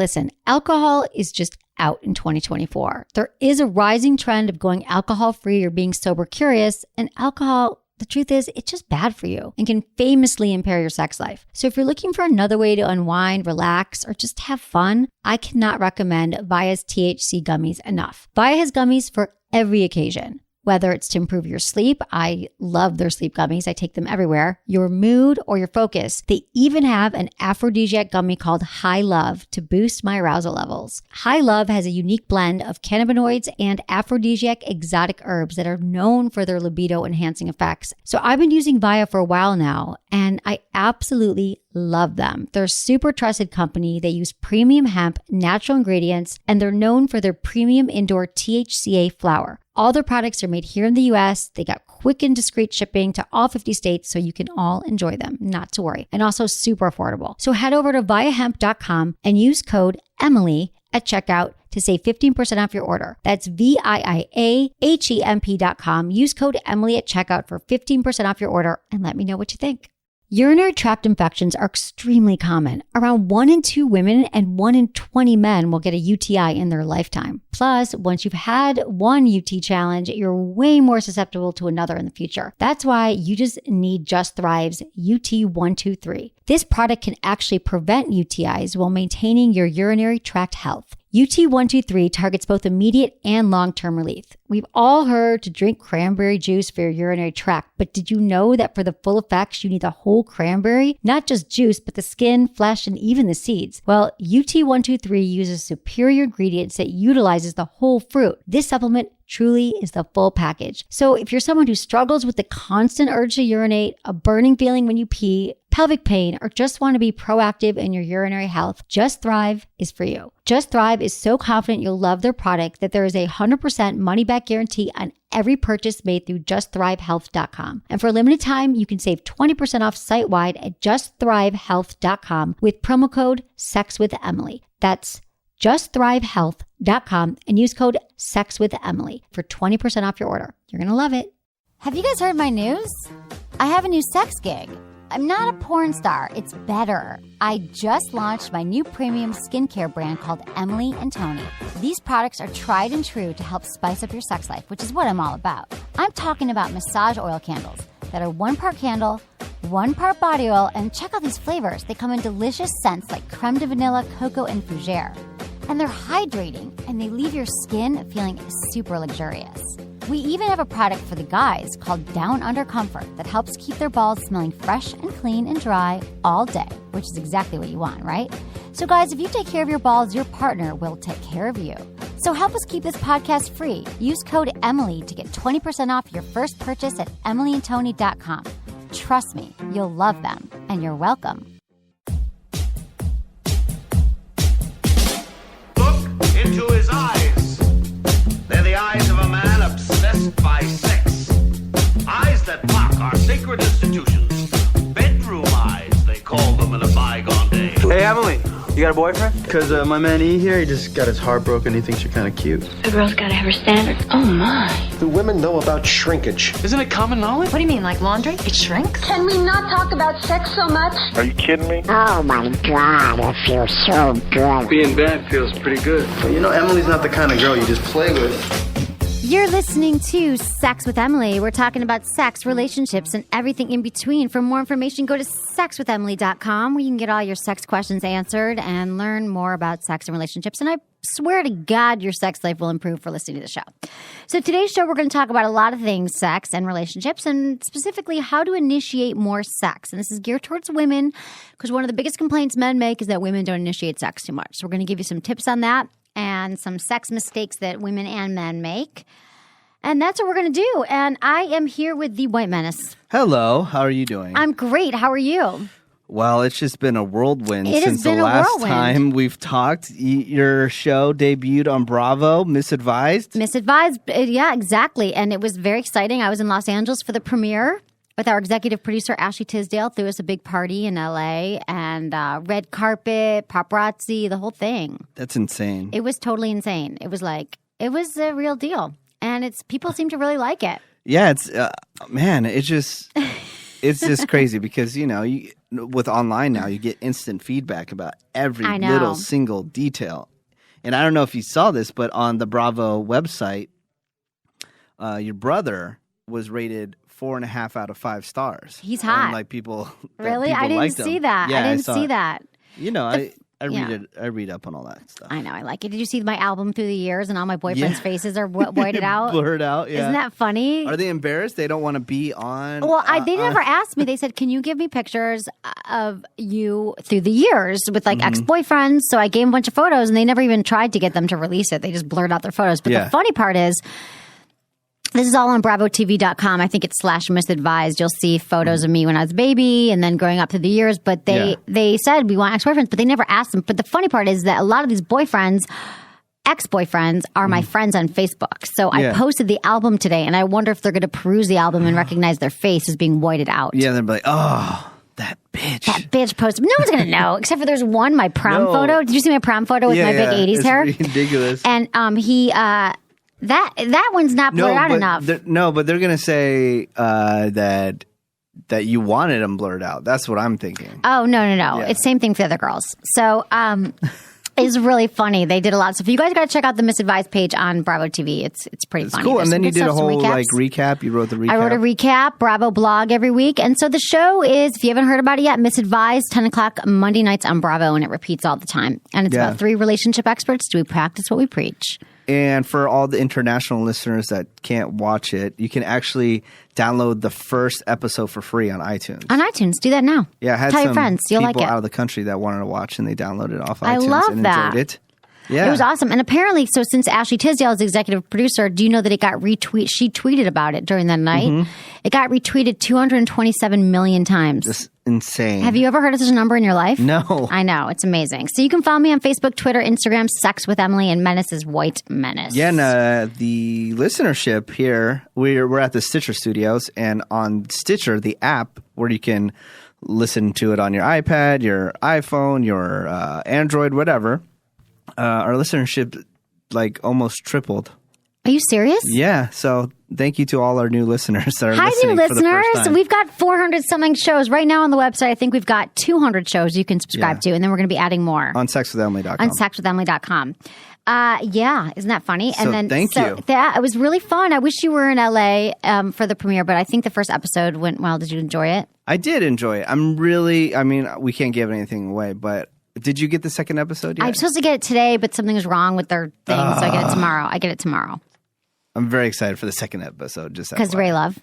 Listen, alcohol is just out in 2024. There is a rising trend of going alcohol-free or being sober curious, and alcohol, the truth is, it's just bad for you and can famously impair your sex life. So if you're looking for another way to unwind, relax, or just have fun, I cannot recommend Via's THC gummies enough. Via has gummies for every occasion. Whether it's to improve your sleep, I love their sleep gummies. I take them everywhere. Your mood or your focus. They even have an aphrodisiac gummy called High Love to boost my arousal levels. High Love has a unique blend of cannabinoids and aphrodisiac exotic herbs that are known for their libido enhancing effects. So I've been using Via for a while now, and I absolutely love them. They're a super trusted company. They use premium hemp, natural ingredients, and they're known for their premium indoor THCA flower. All their products are made here in the US. They got quick and discreet shipping to all 50 states, so you can all enjoy them, not to worry. And also super affordable. So head over to viahemp.com and use code Emily at checkout to save 15% off your order. That's VIIAHEMP.com. Use code Emily at checkout for 15% off your order and let me know what you think. Urinary tract infections are extremely common. Around 1 in 2 women and 1 in 20 men will get a UTI in their lifetime. Plus, once you've had one UT challenge, you're way more susceptible to another in the future. That's why you just need Just Thrive's UT123. This product can actually prevent UTIs while maintaining your urinary tract health. UT123 targets both immediate and long-term relief. We've all heard to drink cranberry juice for your urinary tract, but did you know that for the full effects, you need the whole cranberry? Not just juice, but the skin, flesh, and even the seeds. Well, UT123 uses superior ingredients that utilizes the whole fruit. This supplement truly is the full package. So if you're someone who struggles with the constant urge to urinate, a burning feeling when you pee, pelvic pain, or just want to be proactive in your urinary health, Just Thrive is for you. Just Thrive is so confident you'll love their product that there is a 100% money-back guarantee on every purchase made through justthrivehealth.com. And for a limited time, you can save 20% off site-wide at justthrivehealth.com with promo code SEXWithEmily. That's justthrivehealth.com and use code SEXWithEmily for 20% off your order. You're going to love it. Have you guys heard my news? I have a new sex gig. I'm not a porn star. It's better. I just launched my new premium skincare brand called Emily and Tony. These products are tried and true to help spice up your sex life, which is what I'm all about. I'm talking about massage oil candles that are 1 part candle, 1 part body oil, and check out these flavors. They come in delicious scents like creme de vanilla, cocoa, and fougere. And they're hydrating, and they leave your skin feeling super luxurious. We even have a product for the guys called Down Under Comfort that helps keep their balls smelling fresh and clean and dry all day, which is exactly what you want, right? So guys, if you take care of your balls, your partner will take care of you. So help us keep this podcast free. Use code Emily to get 20% off your first purchase at emilyandtony.com. Trust me, you'll love them, and you're welcome. Look into his eyes. They're the eyes of a man obsessed by sex. Eyes that mock our sacred institutions. Bedroom eyes, they call them in a bygone day. Hey, Emily, you got a boyfriend? Because my man E here, he just got his heart broken. He thinks you're kind of cute. A girl's got to have her standards. Oh, my. Do women know about shrinkage? Isn't it common knowledge? What do you mean, like laundry? It shrinks? Can we not talk about sex so much? Are you kidding me? Oh my God, it feels so good. Being bad feels pretty good. But you know, Emily's not the kind of girl you just play with. You're listening to Sex with Emily. We're talking about sex, relationships, and everything in between. For more information, go to sexwithemily.com where you can get all your sex questions answered and learn more about sex and relationships. And I swear to God, your sex life will improve for listening to the show. So today's show, we're going to talk about a lot of things, sex and relationships, and specifically how to initiate more sex. And this is geared towards women because one of the biggest complaints men make is that women don't initiate sex too much. So we're going to give you some tips on that and some sex mistakes that women and men make. And that's what we're going to do. And I am here with the White Menace. Hello. How are you doing? I'm great. How are you? Well, it's just been a whirlwind It has since the been a last whirlwind. time we've talked. Your show debuted on Bravo, Misadvised. Misadvised. Yeah, exactly. And it was very exciting. I was in Los Angeles for the premiere with our executive producer, Ashley Tisdale. Threw us a big party in L.A. and red carpet, paparazzi, the whole thing. That's insane. It was totally insane. It was a real deal. And people seem to really like it. Yeah, it's, man, it just, it's just crazy because, with online now, you get instant feedback about every little single detail. And I don't know if you saw this, but on the Bravo website, your brother was rated 4.5 out of 5 stars. He's hot. And, like, people really? people I didn't liked see him. that. Yeah, I didn't see that. I read up on all that stuff. I know. I like it. Did you see my album through the years and all my boyfriends' faces are whited out? Blurred out, yeah. Isn't that funny? Are they embarrassed? They don't want to be on? Well, they never asked me. They said, can you give me pictures of you through the years with like ex-boyfriends? So I gave them a bunch of photos and they never even tried to get them to release it. They just blurred out their photos. But the funny part is, this is all on bravotv.com. I think it's /misadvised. You'll see photos of me when I was a baby and then growing up through the years. But they said we want ex-boyfriends, but they never asked them. But the funny part is that a lot of these ex-boyfriends are my friends on Facebook. So I posted the album today and I wonder if they're going to peruse the album and recognize their face as being whited out. Yeah, they'll be like, oh, that bitch. That bitch posted. No one's going to know except for there's one, my prom photo. Did you see my prom photo with my big 80s hair? It's ridiculous. And That one's not blurred out enough. But they're gonna say that you wanted them blurred out. That's what I'm thinking. Oh no! Yeah. It's same thing for the other girls. So it's really funny. They did a lot. So if you guys got to check out the Misadvised page on Bravo TV, it's pretty funny. Cool. There's and then you did a whole recaps. recap. You wrote the recap. I wrote a recap. Bravo blog every week. And so the show is, if you haven't heard about it yet, Misadvised, 10 o'clock Monday nights on Bravo, and it repeats all the time. And it's about 3 relationship experts. Do we practice what we preach? And for all the international listeners that can't watch it, you can actually download the first episode for free on iTunes. On iTunes. Do that now. Yeah, I had Tell some your friends. You'll like people it. out of the country that wanted to watch, and they downloaded it off iTunes I love and that. enjoyed it. Yeah. It was awesome. And apparently, so since Ashley Tisdale is the executive producer, do you know that it got retweeted? She tweeted about it during that night. It got retweeted 227 million times. Just insane. Have you ever heard of such a number in your life? No. I know. It's amazing. So you can follow me on Facebook, Twitter, Instagram, Sex with Emily, and Menace is White Menace. Yeah, and the listenership here, we're at the Stitcher Studios, and on Stitcher, the app where you can listen to it on your iPad, your iPhone, your Android, whatever, our listenership like almost tripled. Are you serious? Yeah. So thank you to all our new listeners that are Hi, listening new for the first listeners. time. We've got 400 something shows right now on the website. I think we've got 200 shows you can subscribe to, and then we're going to be adding more on sexwithemily.com. On sexwithemily.com. Isn't that funny? So thank you. It was really fun. I wish you were in LA for the premiere, but I think the first episode went well. Did you enjoy it? I did enjoy it. We can't give anything away, but did you get the second episode yet? I'm supposed to get it today, but something is wrong with their thing, so I get it tomorrow. I'm very excited for the second episode. Just because Ray Love.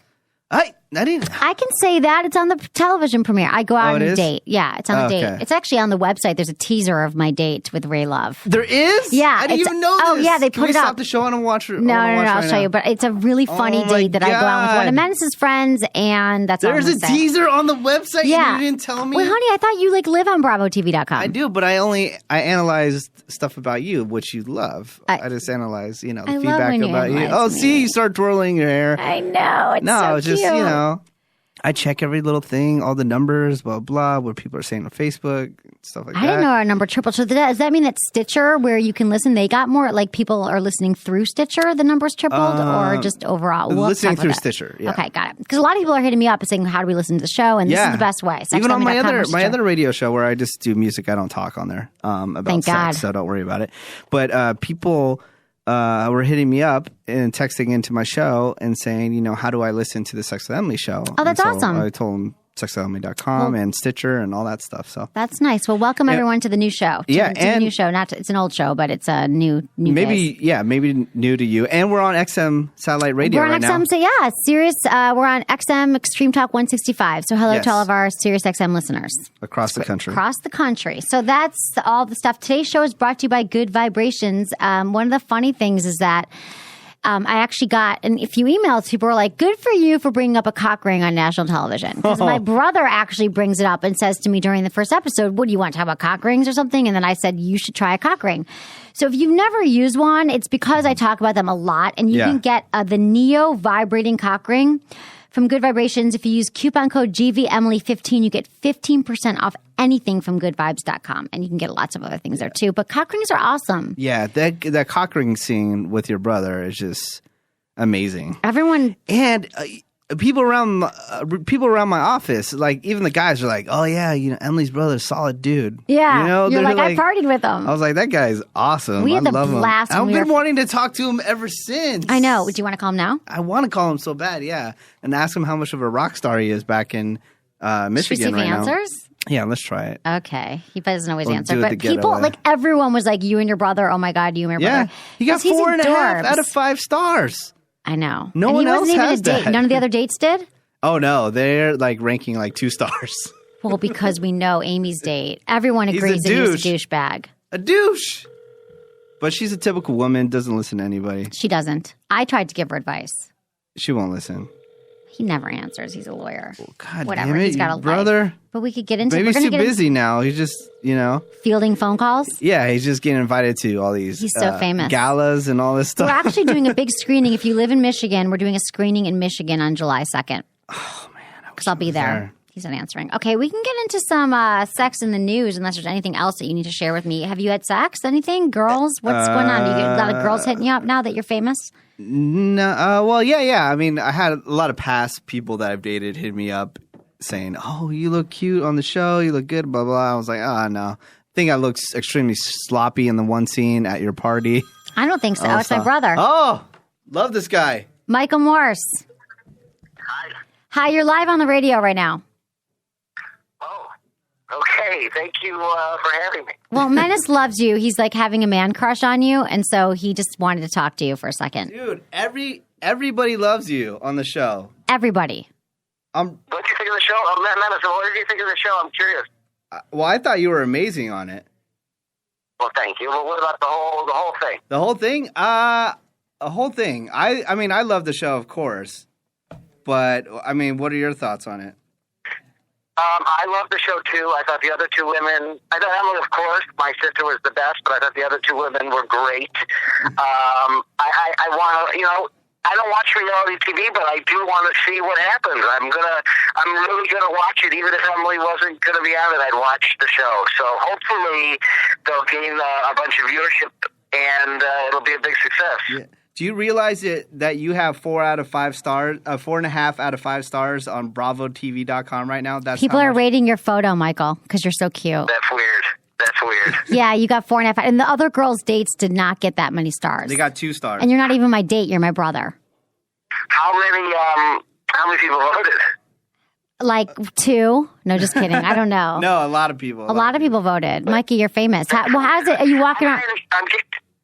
I didn't. I can say that it's on the television premiere. I go out on a is? date. Yeah, it's on the date. It's actually on the website. There's a teaser of my date with Ray Love. There is? Yeah, I didn't even know this. Oh yeah, they Can put we it up. Stop the show and watch it. No, I'll show you. But it's a really funny date that I go out with one of Menace's friends, and that's all I'm There's a gonna say. teaser on the website. Yeah, and you didn't tell me. Well, honey, I thought you live on BravoTV.com. I do, but I analyzed stuff about you, which you love. I just analyze, the feedback about you. Oh, see, you start twirling your hair. I know. It's so it's just cute. I check every little thing, all the numbers, blah, blah, what people are saying on Facebook, stuff like that. I didn't know our number tripled. So does that mean that Stitcher, where you can listen, they got more, like people are listening through Stitcher, the numbers tripled, or just overall? Listening through Stitcher, yeah. Okay, got it. Because a lot of people are hitting me up and saying, how do we listen to the show? And this is the best way. Even on my other radio show where I just do music, I don't talk on there about Thank sex, God. so don't worry about it. But people were hitting me up and texting into my show and saying, how do I listen to the Sex with Emily show? Oh, that's awesome. I told them sexwithemily.com and Stitcher and all that stuff. So that's nice. Well, welcome everyone to the new show. To the new show. It's an old show, but it's a new maybe days. Maybe new to you. And we're on XM satellite radio right now. We're on XM, so yeah, Sirius. We're on XM Extreme Talk 165. So hello to all of our Sirius XM listeners across the country. So that's all the stuff. Today's show is brought to you by Good Vibrations. One of the funny things is that I actually got a few emails. People were like, good for you for bringing up a cock ring on national television. Because my brother actually brings it up and says to me during the first episode, what do you want to talk about, cock rings or something? And then I said, you should try a cock ring. So if you've never used one, it's because I talk about them a lot. And you can get the Neo vibrating cock ring from Good Vibrations. If you use coupon code GVEmily15, you get 15% off anything from goodvibes.com. And you can get lots of other things there too. But cock rings are awesome. Yeah, that cock ring scene with your brother is just amazing. Everyone... And people around my office, like even the guys are like, oh yeah, Emily's brother's solid dude. Yeah, you're like, I partied with him. I was like, that guy's awesome. We had I the love blast. him. I've been wanting to talk to him ever since. I know. Do you want to call him now? I want to call him so bad, yeah, and ask him how much of a rock star he is back in Michigan Should we see if right he answers? now. Yeah, let's try it. Okay. He doesn't always answer. do it But to get people, away. like everyone was like, you and your brother, oh my God, you and your Yeah, brother. he got 4.5 out of 5 stars. I know. No and one he wasn't else even has a date. that. None of the other dates did? Oh no, they're like ranking like 2 stars. Well, because we know Amy's date. Everyone He's agrees a that he's a douche. douchebag. A douche. But she's a typical woman, doesn't listen to anybody. She doesn't. I tried to give her advice. She won't listen. He never answers. He's a lawyer. God Whatever. damn it, He's got a brother. life. But we could get into Maybe we're he's gonna too get busy now. He's just, fielding phone calls. yeah, he's just getting invited to all these He's so famous. galas and all this stuff. We're actually doing a big screening. If you live in Michigan, we're doing a screening in Michigan on July 2nd. Oh, man. Because I'll be there. He's not answering. Okay, we can get into some sex in the news unless there's anything else that you need to share with me. Have you had sex? Anything? Girls? What's going on? Do you get a lot of girls hitting you up now that you're famous? No, well, yeah. I mean, I had a lot of past people that I've dated hit me up saying, oh, you look cute on the show. You look good, blah, blah. I was like, oh, no. I think I looked extremely sloppy in the one scene at your party. I don't think so. Oh, it's my brother. Oh, love this guy. Michael Morse. Hi, you're live on the radio right now. Oh, okay. Thank you for having me. Well, Menace loves you. He's like having a man crush on you, and so he just wanted to talk to you for a second. Dude, everybody loves you on the show. Everybody. What did you think of the show? Menace, what did you think of the show? I'm curious. Well, I thought you were amazing on it. Well, thank you. Well, what about the whole thing? The whole thing? A whole thing. I mean, I love the show, of course. But, I mean, what are your thoughts on it? I love the show, too. I thought the other 2 women, I thought Emily, of course, my sister was the best, but I thought the other 2 women were great. I want to, I don't watch reality TV, but I do want to see what happens. I'm really gonna watch it, even if Emily wasn't gonna be on it. I'd watch the show. So hopefully they'll gain a bunch of viewership, and it'll be a big success. Yeah. Do you realize that you have 4 out of 5 stars, 4.5 out of 5 stars on BravoTV.com right now? That's People are rating your photo, Michael, because you're so cute. That's weird. Yeah, you got 4.5, and the other girls' dates did not get that many stars. They got 2 stars. And you're not even my date. You're my brother. How many people voted? Like 2? No, just kidding. I don't know. No, a lot of people. A lot of people voted. Mikey, you're famous. How's it? Are you walking around?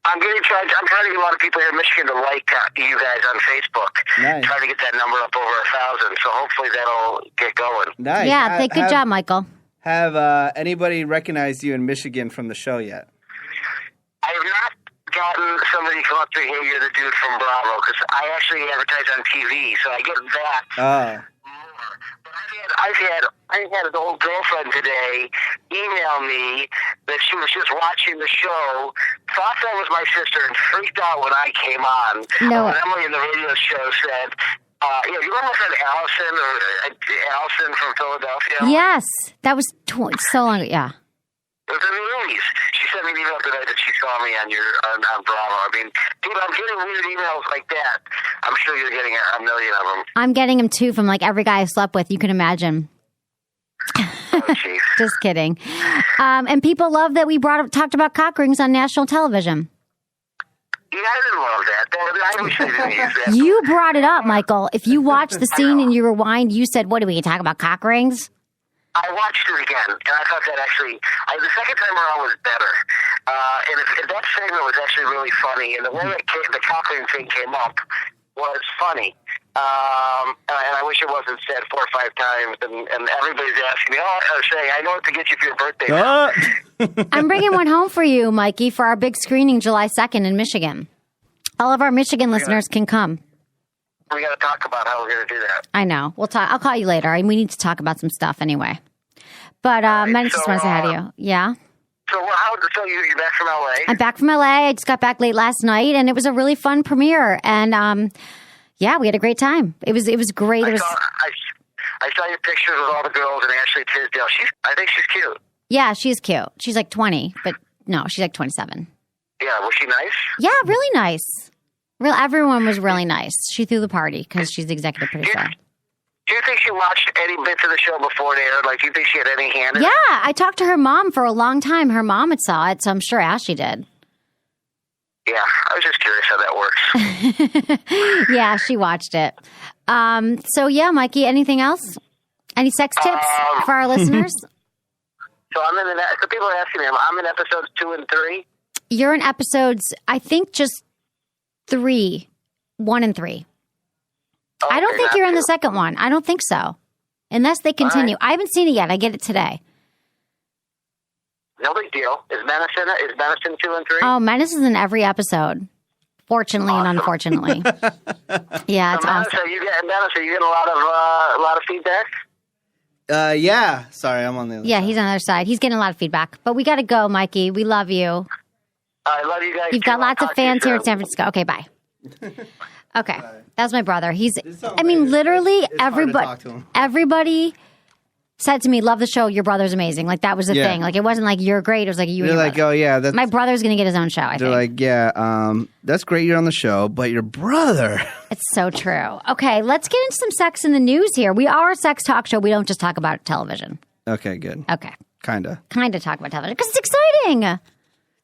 I'm trying to get a lot of people here in Michigan to like you guys on Facebook. Nice. Trying to get that number up over 1,000. So hopefully that'll get going. Nice. Yeah, good job, Michael. Have anybody recognized you in Michigan from the show yet? I have not gotten somebody come up to me, hey, you're the dude from Bravo, because I actually advertise on TV, so I get that more. But I've had an old girlfriend today email me that she was just watching the show, thought that was my sister, and freaked out when I came on. No. When Emily in the radio show said, you remember my friend Allison from Philadelphia? Yes. That was so long ago. Yeah. It was in the 80s. She sent me an email today that she saw me on Bravo. I mean, dude, I'm getting weird emails like that. I'm sure you're getting a million of them. I'm getting them too from like every guy I slept with. You can imagine. Oh, jeez. Just kidding. And people love that we talked about cock rings on national television. Yeah, I didn't love that. I wish they didn't use that. You brought it up, Michael. If you watch the scene and you rewind, you said, what, are we going to talk about cock rings? I watched it again, and I thought that actually, the second time around was better. And if that segment was actually really funny, and the way the cock ring thing came up was funny. And I wish it wasn't said 4 or 5 times, and everybody's asking me, saying, I know what to get you for your birthday. I'm bringing one home for you, Mikey, for our big screening July 2nd in Michigan. All of our Michigan listeners can come. We got to talk about how we're going to do that. I know. We'll talk. I'll call you later. We need to talk about some stuff anyway. But Menace just wants to say hi to you. Yeah. So you're back from LA? I'm back from LA. I just got back late last night, and it was a really fun premiere. And yeah, we had a great time. It was great. I saw your pictures with all the girls and Ashley Tisdale. I think she's cute. Yeah, she's cute. She's like 20, but no, she's like 27. Yeah, was she nice? Yeah, really nice. Everyone was really nice. She threw the party because she's the executive producer. Do you think she watched any bits of the show before it aired? Like, do you think she had any hand in it? Yeah, I talked to her mom for a long time. Her mom had saw it, so I'm sure Ashley did. Yeah, I was just curious how that works. Yeah, she watched it. So yeah, Mikey, anything else? Any sex tips for our listeners? So so people are asking me, I'm in episodes 2 and 3? You're in episodes, I think just 3, 1 and 3. I don't think you're in the second one. I don't think so. Unless they continue. Right. I haven't seen it yet. I get it today. No big deal. Is Menace in it? Is Menace in 2 and 3? Oh, Menace is in every episode. Fortunately and unfortunately. Yeah, it's awesome. Are you getting a lot of feedback? Yeah. Sorry, I'm on the other side. He's on the other side. He's getting a lot of feedback. But we got to go, Mikey. We love you. I love you guys. You've got lots of fans here in San Francisco. Okay, bye. Okay. That's my brother. Literally everybody said to me, love the show. Your brother's amazing. Like, that was the thing. Like, it wasn't like you're great. It was like you and your brother. Oh, yeah. My brother's going to get his own show, I think. They're like, yeah, that's great you're on the show, but your brother. It's so true. Okay, let's get into some sex in the news here. We are a sex talk show. We don't just talk about television. Okay, good. Okay. Kind of talk about television because it's exciting.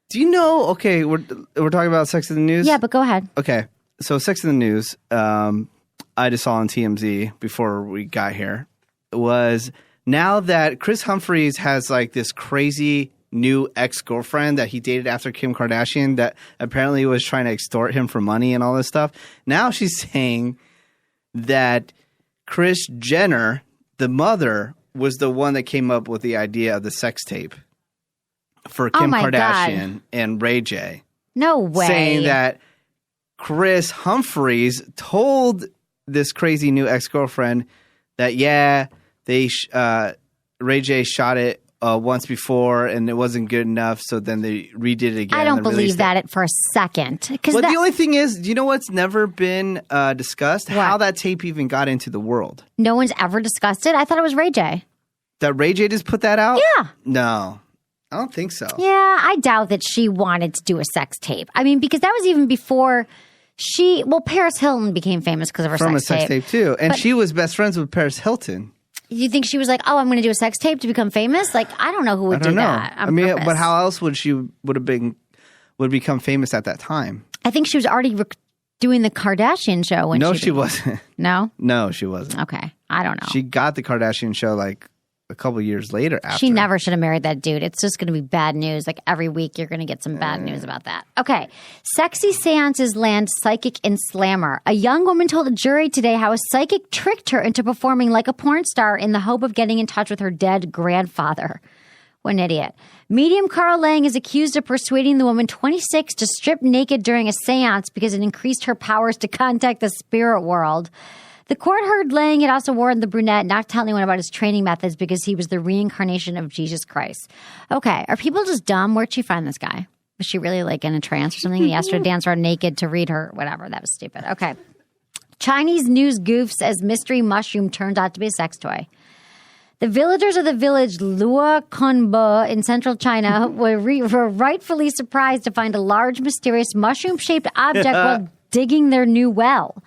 Do you know, okay, we're talking about sex in the news? Yeah, but go ahead. Okay, so sex in the news, I just saw on TMZ before we got here, was now that Chris Humphries has like this crazy new ex-girlfriend that he dated after Kim Kardashian that apparently was trying to extort him for money and all this stuff. Now she's saying that Kris Jenner, the mother, was the one that came up with the idea of the sex tape for Kim Kardashian and Ray J. No way. Saying that Chris Humphries told this crazy new ex-girlfriend that, Ray J shot it once before and it wasn't good enough, so then they redid it again. I don't believe that for a second. But the only thing is, do you know what's never been discussed? What? How that tape even got into the world. No one's ever discussed it? I thought it was Ray J. That Ray J just put that out? Yeah. No. I don't think so. Yeah, I doubt that she wanted to do a sex tape. I mean, because that was even before Paris Hilton became famous because of her From sex tape. From a sex tape, too. And she was best friends with Paris Hilton. You think she was like, oh, I'm going to do a sex tape to become famous? Like, I don't know who would do that. But how else would she would become famous at that time? I think she was already doing the Kardashian show when she wasn't. No? No, she wasn't. Okay. I don't know. She got the Kardashian show like a couple years later after. She never should have married that dude. It's just going to be bad news. Like every week you're going to get some bad news about that. Okay. Sexy seances land psychic in slammer. A young woman told a jury today how a psychic tricked her into performing like a porn star in the hope of getting in touch with her dead grandfather. What an idiot. Medium Carl Lang is accused of persuading the woman 26 to strip naked during a seance because it increased her powers to contact the spirit world. The court heard Lang had also warned the brunette not to tell anyone about his training methods because he was the reincarnation of Jesus Christ. Okay, are people just dumb? Where'd she find this guy? Was she really like in a trance or something? He asked her to dance around naked to read her, whatever. That was stupid. Okay. Chinese news goofs as mystery mushroom turns out to be a sex toy. The villagers of the village Lua Konbo in central China were rightfully surprised to find a large, mysterious mushroom-shaped object while digging their new well.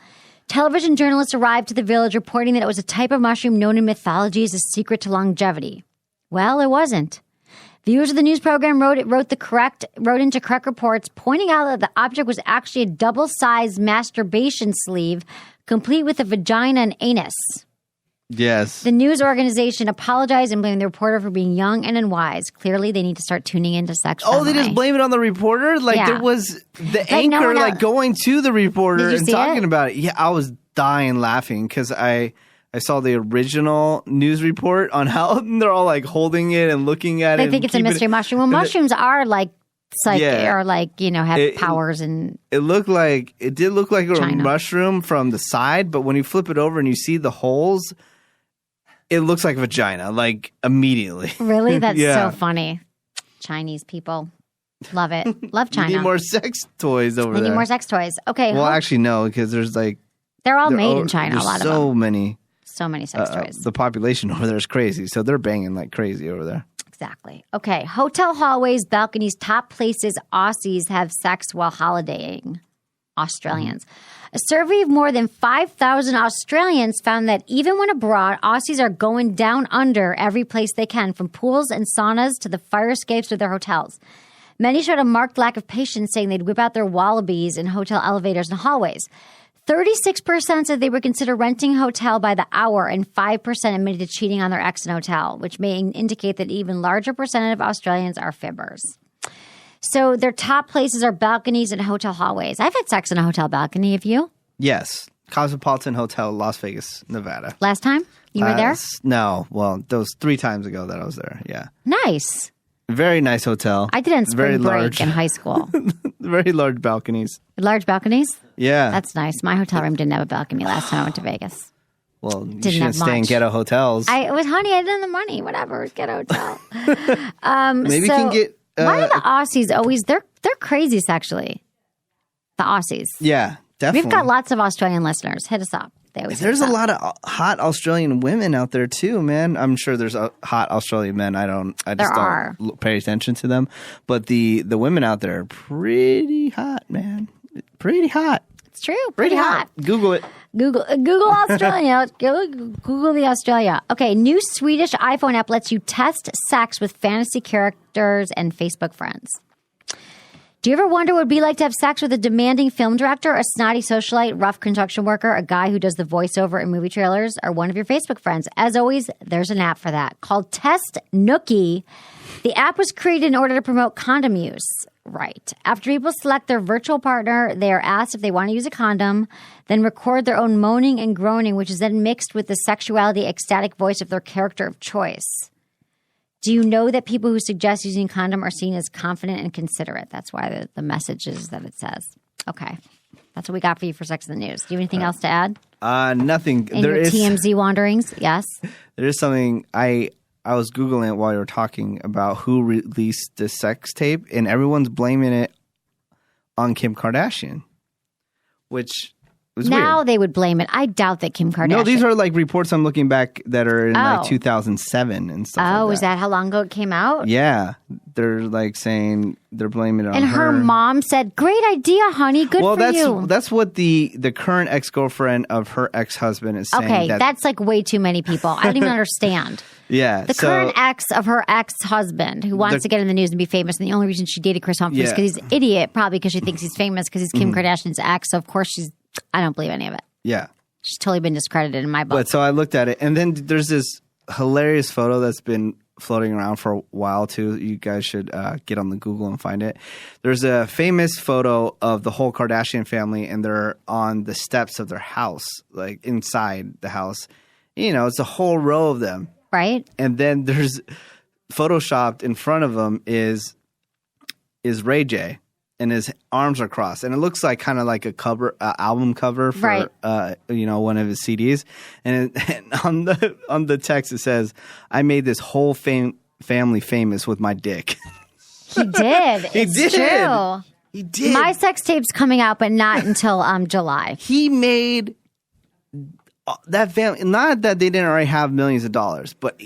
Television journalists arrived to the village reporting that it was a type of mushroom known in mythology as a secret to longevity. Well, it wasn't. Viewers of the news program wrote into correct reports pointing out that the object was actually a double-sized masturbation sleeve complete with a vagina and anus. Yes. The news organization apologized and blamed the reporter for being young and unwise. Clearly, they need to start tuning into sex. Oh, they just blame it on the reporter? Like, there was the anchor going to the reporter and talking about it. Yeah, I was dying laughing because I saw the original news report on how they're all like holding it and looking at it. They think it's a mystery mushroom. Well, mushrooms are like psychic or like, have powers and it did look like a mushroom from the side, but when you flip it over and you see the holes, it looks like a vagina, like immediately. Really? That's so funny. Chinese people. Love it. Love China. We need more sex toys over there. We need more sex toys. Okay. Well, actually, no, because there's like... They're all made in China, a lot of them. So many sex toys. The population over there is crazy, so they're banging like crazy over there. Exactly. Okay. Hotel hallways, balconies, top places, Aussies have sex while holidaying. Australians. A survey of more than 5,000 Australians found that even when abroad, Aussies are going down under every place they can, from pools and saunas to the fire escapes of their hotels. Many showed a marked lack of patience, saying they'd whip out their wallabies in hotel elevators and hallways. 36% said they would consider renting a hotel by the hour, and 5% admitted to cheating on their ex in a hotel, which may indicate that even larger percentage of Australians are fibbers. So their top places are balconies and hotel hallways. I've had sex in a hotel balcony. Have you? Yes. Cosmopolitan Hotel, Las Vegas, Nevada. Last time? You were there? No. Well, those 3 times ago that I was there. Yeah. Nice. Very nice hotel. I did it in spring break large. in high school. Very large balconies. Large balconies? Yeah. That's nice. My hotel room didn't have a balcony last time I went to Vegas. Well, you Didn't shouldn't have stay in much. ghetto hotels. Honey, I didn't have the money. Whatever. Ghetto hotel. Maybe you can get... why are the Aussies always... They're crazy sexually. The Aussies. Yeah, definitely. We've got lots of Australian listeners. Hit us up. There's a lot of hot Australian women out there too, man. I'm sure there's hot Australian men. I just don't pay attention to them. But the women out there are pretty hot, man. Pretty hot. It's true. Pretty hot. Google it. Google Australia. Google the Australia. Okay, new Swedish iPhone app lets you test sex with fantasy characters and Facebook friends. Do you ever wonder what it would be like to have sex with a demanding film director, a snotty socialite, rough construction worker, a guy who does the voiceover in movie trailers, or one of your Facebook friends? As always, there's an app for that called Test Nookie. The app was created in order to promote condom use. Right. After people select their virtual partner, they are asked if they want to use a condom, then record their own moaning and groaning, which is then mixed with the sexuality ecstatic voice of their character of choice. Do you know that people who suggest using condom are seen as confident and considerate? That's why the message is that it says. Okay. That's what we got for you for Sex in the News. Do you have anything else to add? Nothing. In your TMZ wanderings? Yes. There is something I was Googling it while you were talking about who released the sex tape, and everyone's blaming it on Kim Kardashian, which was now weird. They would blame it. I doubt that Kim Kardashian. No, these are like reports I'm looking back that are in like 2007 and stuff like that. Oh, is that how long ago it came out? Yeah. They're like saying they're blaming it on her. And her mom said, great idea, honey. Good for you. Well, that's what the current ex-girlfriend of her ex-husband is saying. Okay, that's like way too many people. I don't even understand. Yeah. The current ex of her ex-husband who wants to get in the news and be famous, and the only reason she dated Chris Humphries is because he's an idiot, probably because she thinks he's famous because he's Kim Kardashian's ex. So, of course, I don't believe any of it. Yeah. She's totally been discredited in my book. But so I looked at it, and then there's this hilarious photo that's been floating around for a while, too. You guys should get on the Google and find it. There's a famous photo of the whole Kardashian family, and they're on the steps of their house, like inside the house. You know, it's a whole row of them. Right. And then there's photoshopped in front of him is Ray J. And his arms are crossed, and it looks like kind of like a cover, album cover for one of his CDs. And on the text it says, "I made this whole family famous with my dick." He did. It's true. He did. My sex tape's coming out, but not until July. He made that family. Not that they didn't already have millions of dollars, but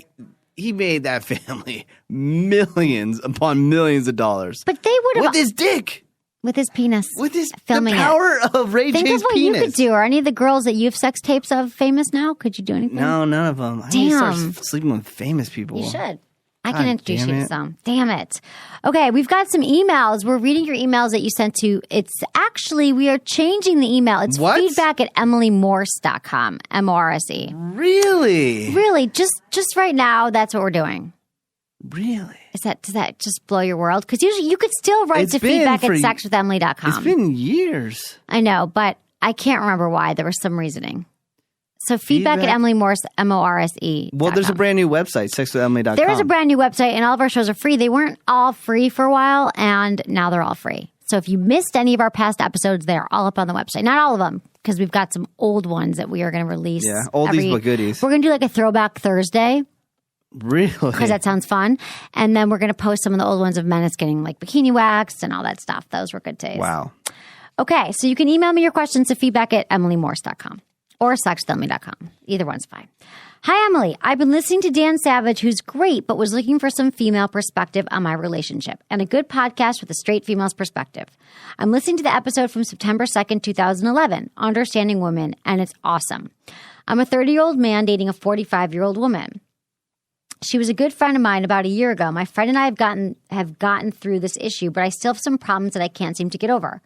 he made that family millions upon millions of dollars. But they would have with his dick, with his penis, with his filming the power of Ray J's penis. Think of what you could do. Are any of the girls that you have sex tapes of famous now? Could you do anything? No, none of them. I need to start sleeping with famous people. You should. I can introduce you to some. Damn it. Okay, we've got some emails. We're reading your emails that you sent to. We are changing the email. It's feedback at emilymorse.com. M-O-R-S-E. Really? Really. Just right now, that's what we're doing. Really? Does that just blow your world? Because usually you could still write to feedback at sexwithemily.com. It's been years. I know, but I can't remember why. There was some reasoning. So feedback at Emily Morse, M-O-R-S-E. Well, there's a brand new website, sexwithemily.com. There is a brand new website, and all of our shows are free. They weren't all free for a while, and now they're all free. So if you missed any of our past episodes, they're all up on the website. Not all of them, because we've got some old ones that we are going to release. Yeah, oldies but goodies. We're going to do like a Throwback Thursday. Really? Because that sounds fun. And then we're going to post some of the old ones of Menace getting like bikini waxed and all that stuff. Those were good days. Wow. Okay, so you can email me your questions to feedback at emilymorse.com or sexwithemily.com. Either one's fine. Hi, Emily. I've been listening to Dan Savage, who's great, but was looking for some female perspective on my relationship and a good podcast with a straight female's perspective. I'm listening to the episode from September 2nd, 2011, Understanding Women, and it's awesome. I'm a 30-year-old man dating a 45-year-old woman. She was a good friend of mine about a year ago. My friend and I have gotten through this issue, but I still have some problems that I can't seem to get over.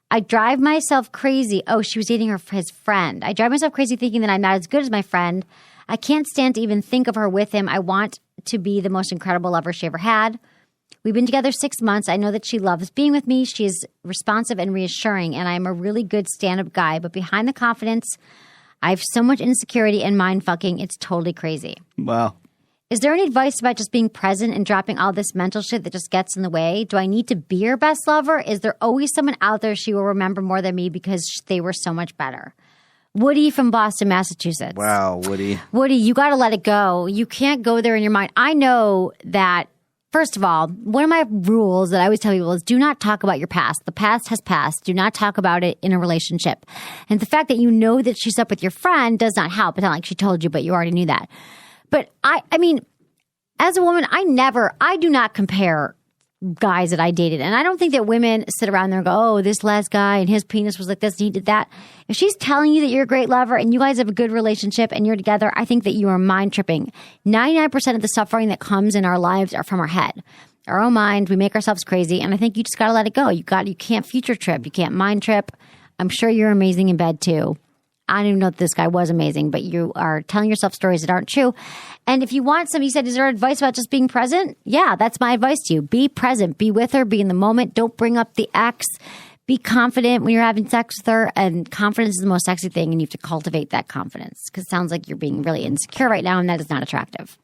I drive myself crazy. Oh, she was dating his friend. I drive myself crazy thinking that I'm not as good as my friend. I can't stand to even think of her with him. I want to be the most incredible lover she ever had. We've been together 6 months. I know that she loves being with me. She is responsive and reassuring, and I'm a really good stand-up guy. But behind the confidence, I have so much insecurity and mind fucking. It's totally crazy. Wow. Is there any advice about just being present and dropping all this mental shit that just gets in the way? Do I need to be her best lover? Is there always someone out there she will remember more than me because they were so much better? Woody from Boston, Massachusetts. Wow, Woody. Woody, you got to let it go. You can't go there in your mind. I know that, first of all, one of my rules that I always tell people is do not talk about your past. The past has passed. Do not talk about it in a relationship. And the fact that you know that she's up with your friend does not help. It's not like she told you, but you already knew that. But I mean, as a woman, I do not compare guys that I dated. And I don't think that women sit around there and go, oh, this last guy and his penis was like this and he did that. If she's telling you that you're a great lover and you guys have a good relationship and you're together, I think that you are mind tripping. 99% of the suffering that comes in our lives are from our head, our own mind. We make ourselves crazy. And I think you just got to let it go. You can't future trip. You can't mind trip. I'm sure you're amazing in bed too. I don't even know if this guy was amazing, but you are telling yourself stories that aren't true. And if you want some, you said, is there advice about just being present? Yeah, that's my advice to you. Be present. Be with her. Be in the moment. Don't bring up the ex. Be confident when you're having sex with her. And confidence is the most sexy thing, and you have to cultivate that confidence because it sounds like you're being really insecure right now, and that is not attractive.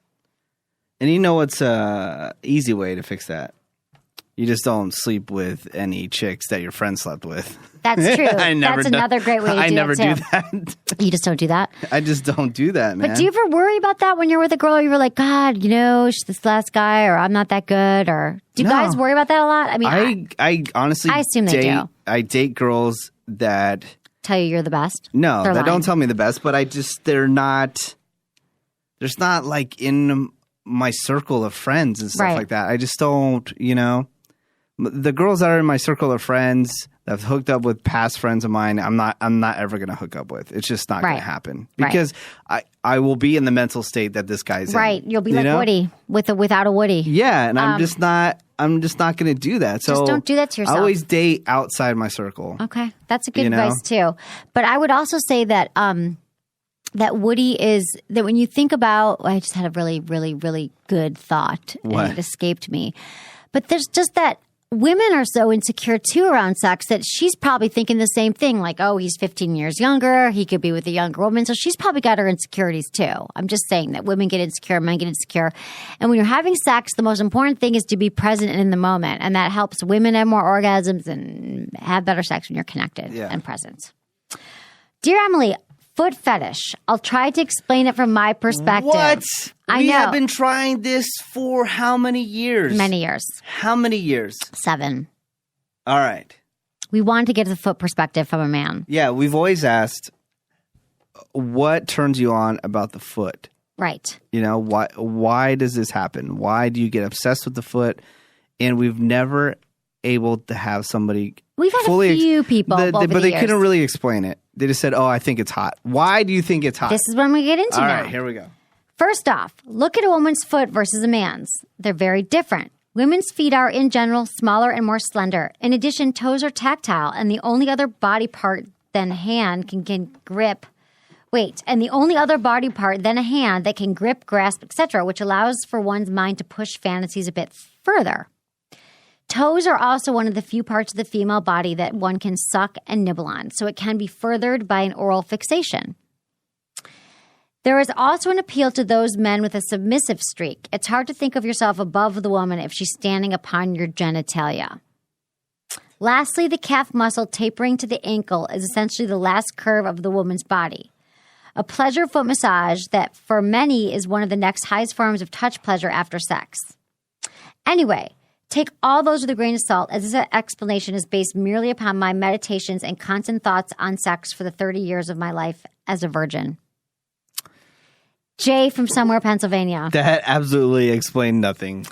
And you know what's an easy way to fix that? You just don't sleep with any chicks that your friend slept with. That's true. That's another great way to do it, I never do too. that. You just don't do that? I just don't do that, man. But do you ever worry about that when you're with a girl? You're like, God, she's this last guy, or I'm not that good, or do guys worry about that a lot? I mean, I honestly, I assume they do. I date girls that tell you you're the best. No, They're that lying. don't tell me the best, but they're not like in my circle of friends and stuff like that. I just don't, The girls that are in my circle of friends that have hooked up with past friends of mine, I'm not ever going to hook up with. It's just not going to happen because I will be in the mental state that this guy's in. Right. You'll be like Woody without a Woody. Yeah. And I'm just not going to do that. So just don't do that to yourself. I always date outside my circle. Okay. That's a good advice too. But I would also say that, that Woody is that when you think about, I just had a really, really, really good thought and it escaped me. But there's just that women are so insecure too around sex that she's probably thinking the same thing. Like, oh, he's 15 years younger. He could be with a younger woman. So she's probably got her insecurities too. I'm just saying that women get insecure, men get insecure. And when you're having sex, the most important thing is to be present and in the moment. And that helps women have more orgasms and have better sex when you're connected and present. Dear Emily, foot fetish. I'll try to explain it from my perspective. What? We know. have been trying this for how many years? Many years. How many years? 7. All right. We wanted to get the foot perspective from a man. Yeah, we've always asked, what turns you on about the foot? Right. Why does this happen? Why do you get obsessed with the foot? And we've never able to have somebody We've had a few people over but the they years. couldn't really explain it. They just said, oh, I think it's hot. Why do you think it's hot? This is what I'm going to get into All now. right, here we go. First off, look at a woman's foot versus a man's. They're very different. Women's feet are, in general, smaller and more slender. In addition, toes are tactile, and the only other body part than a hand can grip. And the only other body part than a hand that can grip, grasp, etc., which allows for one's mind to push fantasies a bit further. Toes are also one of the few parts of the female body that one can suck and nibble on, so it can be furthered by an oral fixation. There is also an appeal to those men with a submissive streak. It's hard to think of yourself above the woman if she's standing upon your genitalia. Lastly, the calf muscle tapering to the ankle is essentially the last curve of the woman's body. A pleasure foot massage that for many is one of the next highest forms of touch pleasure after sex. Anyway, take all those with a grain of salt, as this explanation is based merely upon my meditations and constant thoughts on sex for the 30 years of my life as a virgin. Jay from somewhere, Pennsylvania. That absolutely explained nothing.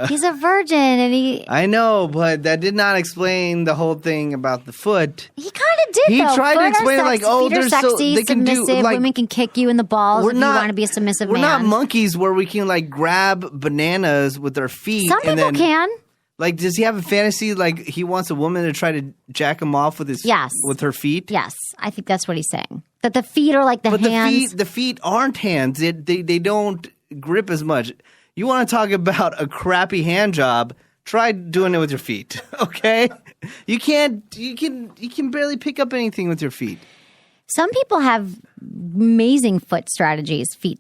He's a virgin, and I know, but that did not explain the whole thing about the foot. he kind of did. He though. tried to Foot are explain it like, oh, feet are they're sexy, they can submissive. do like Women can kick you in the balls if you want to be a submissive we're man. not monkeys where we can like grab bananas with our feet. Some and people then, can. Like, does he have a fantasy like he wants a woman to try to jack him off with with her feet? Yes, I think that's what he's saying. That the feet are like the hands. The feet aren't hands. They don't grip as much. You want to talk about a crappy hand job? Try doing it with your feet, okay? You can barely pick up anything with your feet. Some people have amazing foot strategies. Feet.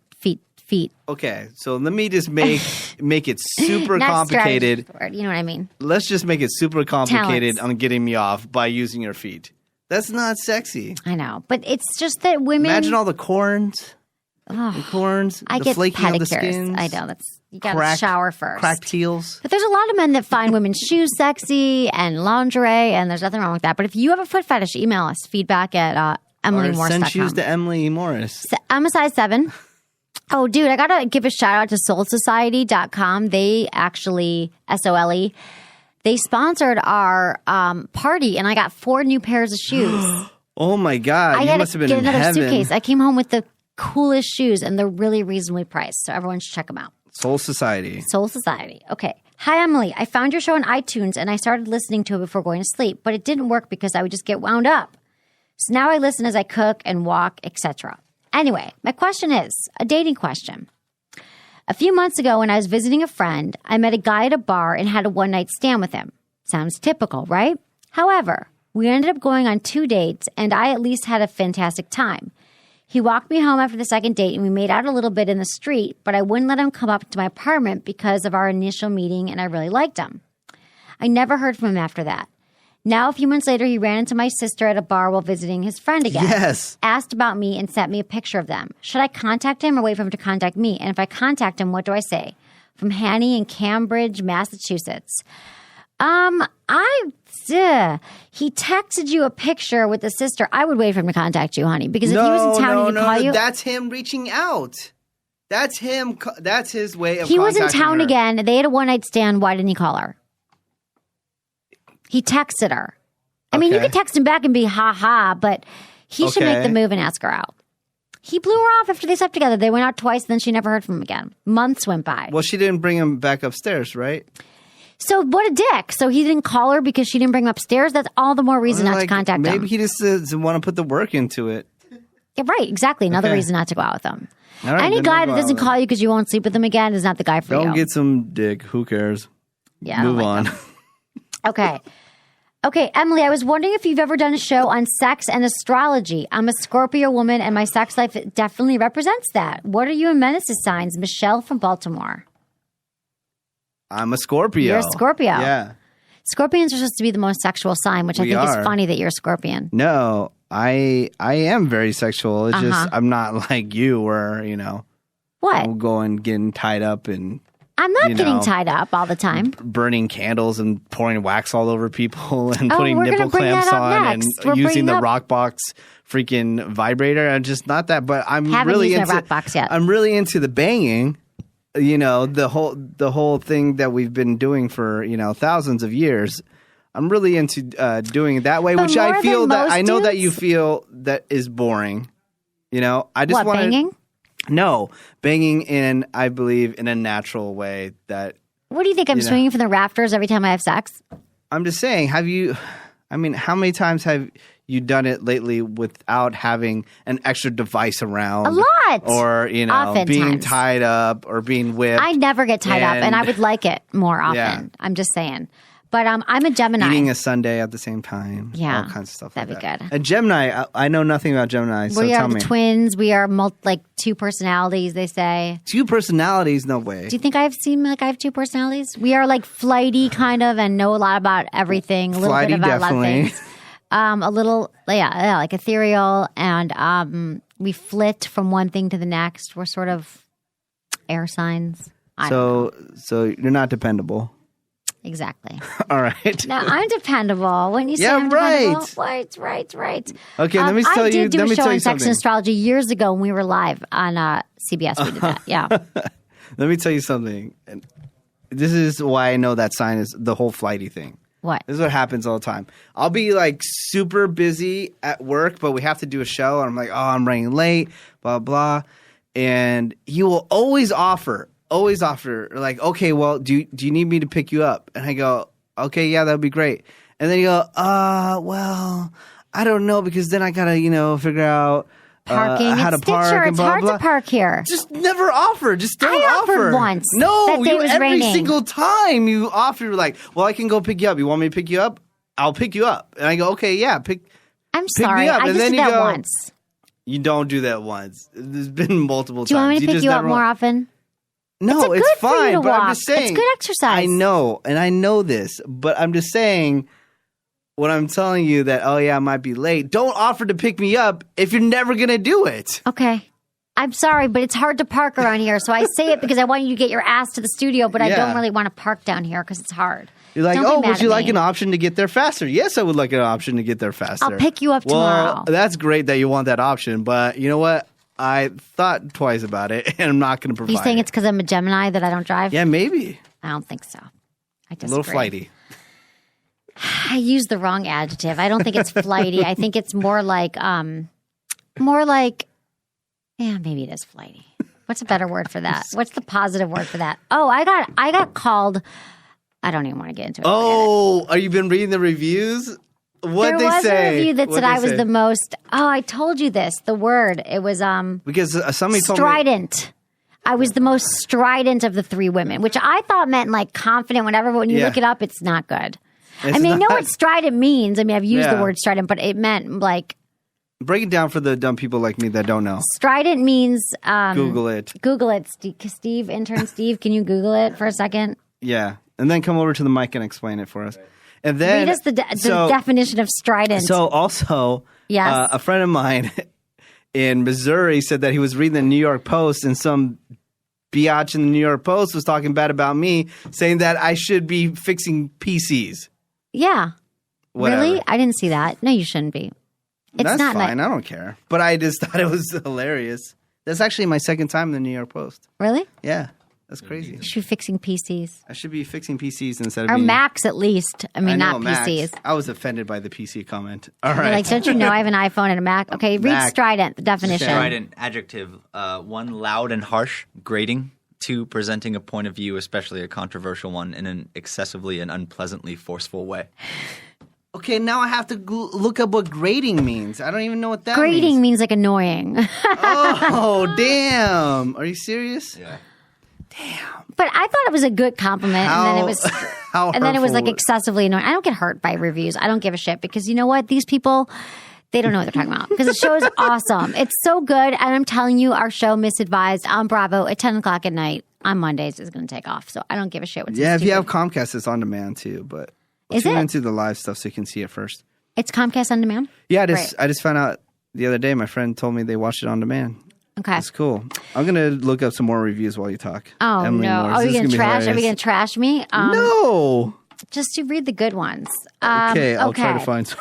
Okay, so let me just make it super Not complicated. You know what I mean? Let's just make it super complicated Talents. on getting me off by using your feet. That's not sexy. I know, but it's just that women. Imagine all the corns. The corns. I the get flaking of the pedicures. skins. I know you got to shower first. Cracked heels. But there's a lot of men that find women's shoes sexy and lingerie, and there's nothing wrong with that. But if you have a foot fetish, email us feedback at EmilyMorse.com. Or send shoes to Emily Morris. I'm a size 7. Oh, dude, I got to give a shout out to SoulSociety.com. They actually, SOLE, they sponsored our party, and I got 4 new pairs of shoes. Oh, my God. You must have been get in another heaven. suitcase. I came home with the coolest shoes, and they're really reasonably priced, so everyone should check them out. Soul Society. Soul Society. Okay. Hi, Emily. I found your show on iTunes, and I started listening to it before going to sleep, but it didn't work because I would just get wound up. So now I listen as I cook and walk, etc. Anyway, my question is a dating question. A few months ago when I was visiting a friend, I met a guy at a bar and had a one-night stand with him. Sounds typical, right? However, we ended up going on 2 dates, and I at least had a fantastic time. He walked me home after the second date, and we made out a little bit in the street, but I wouldn't let him come up to my apartment because of our initial meeting, and I really liked him. I never heard from him after that. Now, a few months later, he ran into my sister at a bar while visiting his friend again. Yes. Asked about me and sent me a picture of them. Should I contact him or wait for him to contact me? And if I contact him, what do I say? From Hanny in Cambridge, Massachusetts. He texted you a picture with the sister. I would wait for him to contact you, honey, because if he was in town, he'd call you. That's him reaching out. That's him. That's his way of. He was in town her. again. They had a one-night stand. Why didn't he call her? He texted her. I mean, you could text him back and be ha-ha, but he should make the move and ask her out. He blew her off after they slept together. They went out twice, and then she never heard from him again. Months went by. Well, she didn't bring him back upstairs, right? So what a dick. So he didn't call her because she didn't bring him upstairs? That's all the more reason not to contact him. Maybe he just doesn't want to put the work into it. Yeah, right, exactly. Another reason not to go out with him. All right, Any guy that doesn't call you because you won't sleep with him again is not the guy for you. Don't get some dick. Who cares? Yeah, Move on. Okay, Emily, I was wondering if you've ever done a show on sex and astrology. I'm a Scorpio woman, and my sex life definitely represents that. What are you and Menace's signs? Michelle from Baltimore. I'm a Scorpio. You're a Scorpio. Yeah. Scorpions are supposed to be the most sexual sign, which I think is funny that you're a Scorpion. No, I am very sexual. It's just I'm not like you where, What? I'm going getting tied up and I'm not getting tied up all the time. Burning candles and pouring wax all over people and putting we're nipple gonna bring clamps that up on next. and We're using the bringing up- rock box freaking vibrator. I'm just not that, but I'm Haven't really used into my rock box yet. I'm really into the banging. The whole thing that we've been doing for thousands of years. I'm really into doing it that way, But which more I feel than that most I know that dudes? you feel that is boring. I just want banging? No, banging in, I believe, in a natural way. That What do you think? I'm swinging from the rafters every time I have sex? I'm just saying. How many times have you done it lately without having an extra device around? A lot. Or being Oftentimes. tied up or being whipped. I never get tied up, and I And- would like it more often. Yeah. I'm just saying. But I'm a Gemini. Eating a sundae at the same time. Yeah, all kinds of stuff that'd like be that. good. A Gemini, I know nothing about Gemini, so we tell are me. the twins. We are two personalities, they say. 2 personalities? No way. Do you think I have 2 personalities? We are like flighty kind of and know a lot about everything. A little Flighty, bit about definitely. a lot of things. A little, like ethereal. And we flit from one thing to the next. We're sort of air signs. I don't know. So you're not dependable. Exactly. All right. Now, I'm dependable. When you say I'm dependable, right. Okay, let me tell you. I did do a show on sex something. and astrology years ago when we were live on CBS. We did that. Yeah. Let me tell you something. And this is why I know that sign is the whole flighty thing. What? This is what happens all the time. I'll be like super busy at work, but we have to do a show. And I'm like, oh, I'm running late, blah, blah. And he will always offer, like, okay, well, do you need me to pick you up? And I go, okay, yeah, that would be great. And then you go, well, I don't know, because then I got to, figure out parking. how to park. Stitcher, and it's blah, hard blah. to park here. Just never offer. Just don't I offer. offered once. No, that day you was every raining. single time you offer, you're like, well, I can go pick you up. You want me to pick you up? I'll pick you up. And I go, okay, yeah, I'm sorry. me up. I And just then did you that go, once. You don't do that once. There's been multiple times. Do you want me to pick just you up never more often? No, It's good for you fine. to But I'm walk. just saying. It's good exercise. I know, and I know this, but I'm just saying. When I'm telling you that, oh yeah, I might be late, don't offer to pick me up if you're never gonna do it. Okay. I'm sorry, but it's hard to park around here. So I say it because I want you to get your ass to the studio, but I don't really want to park down here because it's hard. You're like, Don't be oh, mad would you at like me. an option to get there faster? Yes, I would like an option to get there faster. I'll pick you up tomorrow. Well, that's great that you want that option, but you know what? I thought twice about it, and I'm not going to provide You saying it. it's because I'm a Gemini that I don't drive? Yeah, maybe. I don't think so. I A disagree. little flighty. I used the wrong adjective. I don't think it's flighty. I think it's more like, yeah, maybe it is flighty. What's a better word for that? What's the positive word for that? Oh, I got called. I don't even want to get into it. Oh, are you been reading the reviews? What There they was say? a review that What'd said they I was say? the most. Oh, I told you this. The word. It was Because somebody told me. strident. I was the most strident of the three women, which I thought meant like confident, whatever. But when you Yeah. look it up, it's not good. It's I mean, I know not- what strident means. I mean, I've used the Yeah. word strident, but it meant like Break it down for the dumb people like me that don't know. strident means. Google it. Google it, Steve. Intern Steve, can you Google it for a second? Yeah. And then come over to the mic and explain it for us. And then Read us the definition of strident. So also, Yes. a friend of mine in Missouri said that he was reading the New York Post, and some biatch in the New York Post was talking bad about me, saying that I should be fixing PCs. Yeah. Whatever. Really? I didn't see that. No, you shouldn't be. It's That's not fine. I don't care. But I just thought it was hilarious. That's actually my second time in the New York Post. Really? Yeah. That's crazy. You should be fixing PCs. I should be fixing PCs instead of Or being... Macs at least. I mean, I not know, Macs. PCs. I was offended by the PC comment. All You're right. like, don't you know I have an iPhone and a Mac? Okay, read Mac. strident, the definition. Strident, adjective. 1, loud and harsh, grating. 2, presenting a point of view, especially a controversial one, in an excessively and unpleasantly forceful way. Okay, now I have to look up what grating means. I don't even know what that Grating means. means like annoying. Oh, damn. Are you serious? Yeah. But I thought it was a good compliment, and then it was, how and then it was like hurtful. excessively annoying. I don't get hurt by reviews. I don't give a shit because you know what? These people, they don't know what they're talking about because the show is awesome. It's so good, and I'm telling you, our show Misadvised on Bravo at 10 o'clock at night on Mondays is going to take off. So I don't give a shit. What's Yeah, if you stupid. have Comcast, it's on demand too. But Is tune it? into the live stuff so you can see it first. It's Comcast on demand. Yeah, Great. I just found out the other day. My friend told me they watched it on demand. Okay. That's cool. I'm gonna look up some more reviews while you talk. Oh Emily no! Morse. Are This you is gonna be trash? Are we hilarious. gonna trash me? No. Just to read the good ones. Okay, I'll try to find some.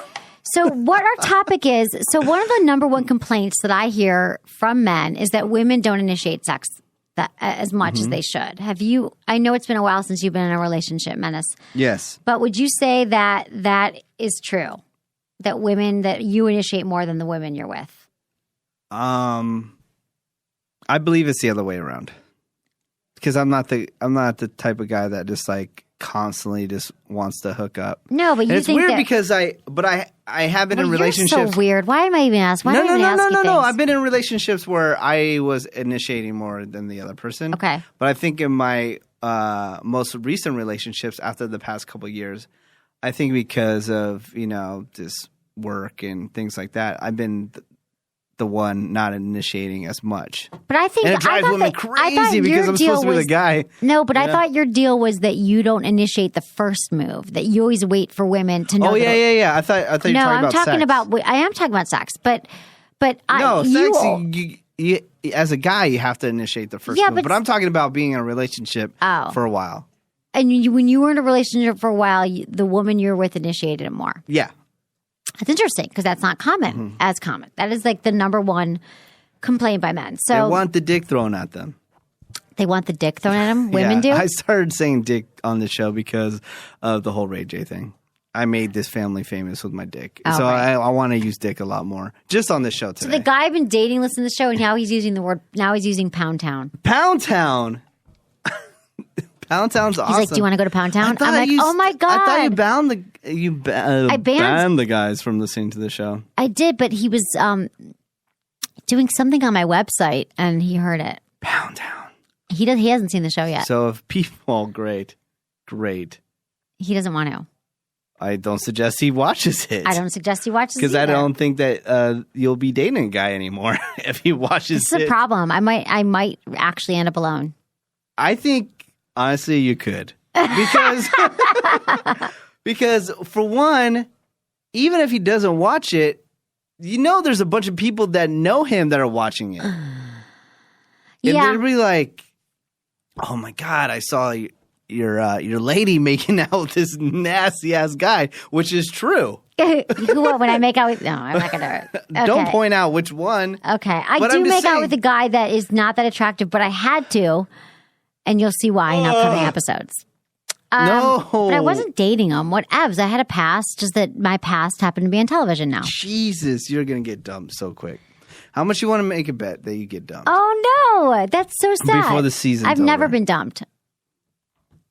So what our topic is, so one of the number one complaints that I hear from men is that women don't initiate sex that as much as they should. Have you, I know it's been a while since you've been in a relationship, Menace, Yes. but would you say that that is true? That women, that you initiate more than the women you're with? I believe it's the other way around. Because I'm not the type of guy that just like constantly just wants to hook up. No, but And you it's think weird that, because I have been in relationships. You're so weird. Why am I even asking? Why am I even asking No. things? I've been in relationships where I was initiating more than the other person. Okay. But I think in my most recent relationships after the past couple of years, I think because of, just work and things like that, I've been the one not initiating as much. But I think And it drives women crazy because I'm supposed to be the guy. No, but I thought your deal was that you don't initiate the first move. That you always wait for women to know. Oh yeah. I thought you were talking No, I'm about talking sex. about. I am talking about sex, but No, you, sex. You, as a guy, you have to initiate the first Yeah, move. but But I'm talking about being in a relationship Oh. for a while. and when you were in a relationship for a while, the woman you're with initiated it more. Yeah. That's interesting because that's not common, as common. That is like the number one complaint by men. So They want the dick thrown at them. They want the dick thrown at them? Women do? I started saying dick on the show because of the whole Ray J thing. I made this family famous with my dick. Oh, so right. I want to use dick a lot more. Just on the show today. So the guy I've been dating listened to the show, and now he's using Pound Town. Pound Town. Pound Town's awesome. He's like, do you want to go to Pound Town? I'm like, oh my God. I thought I banned banned the guys from listening to the show. I did, but he was doing something on my website, and he heard it. Pound Town. He hasn't seen the show yet. So if people, great. He doesn't want to. I don't suggest he watches it. I don't suggest he watches it because I either. don't think that you'll be dating a guy ananymore if he watches This is a problem. I might actually end up alone. I think honestly you could because for one, even if he doesn't watch it, there's a bunch of people that know him that are watching it. And they'll be like, "Oh my God, I saw your lady making out with this nasty ass guy," which is true. When I make out with... No, I'm not going to... Okay. Don't point out which one. Okay. I do make out with a guy that is not that attractive, but I had to, and you'll see why in upcoming episodes. No. But I wasn't dating him. Whatevs. I had a past, just that my past happened to be on television now. Jesus, you're going to get dumped so quick. How much you want to make a bet that you get dumped? Oh, no. That's so sad. Before the season's I've never over. been dumped.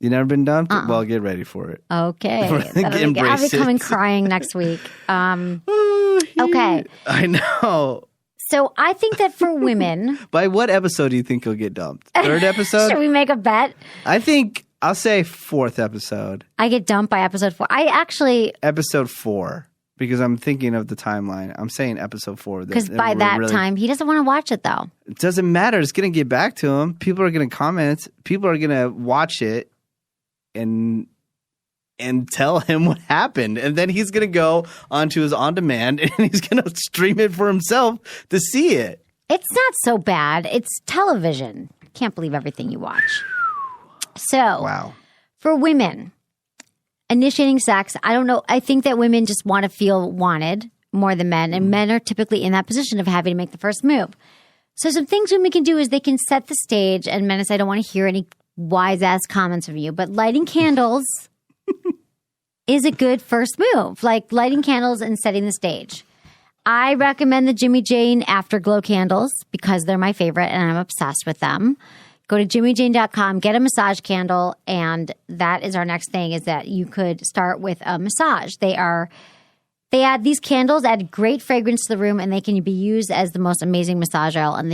You never been dumped? Well, get ready for it. Okay. I'll be coming crying next week. Okay. I know. So I think that for women... By what episode do you think you'll get dumped? Third episode? Should we make a bet? I think I'll say fourth episode. I get dumped by episode 4. Episode 4. Because I'm thinking of the timeline. I'm saying episode 4. Because by that time, he doesn't want to watch it, though. It doesn't matter. It's going to get back to him. People are going to comment. People are going to watch it and tell him what happened. And then he's going to go onto his on-demand and he's going to stream it for himself to see it. It's not so bad. It's television. Can't believe everything you watch. So, wow. For women, initiating sex, I don't know. I think that women just want to feel wanted more than men. And men are typically in that position of having to make the first move. So some things women can do is they can set the stage. And Menace, I don't want to hear any wise-ass comments from you. But lighting candles is a good first move. Like lighting candles and setting the stage. I recommend the Jimmy Jane Afterglow candles because they're my favorite and I'm obsessed with them. Go to jimmyjane.com, get a massage candle, and that is our next thing, is that you could start with a massage. They add these candles, add great fragrance to the room, and they can be used as the most amazing massage oil, and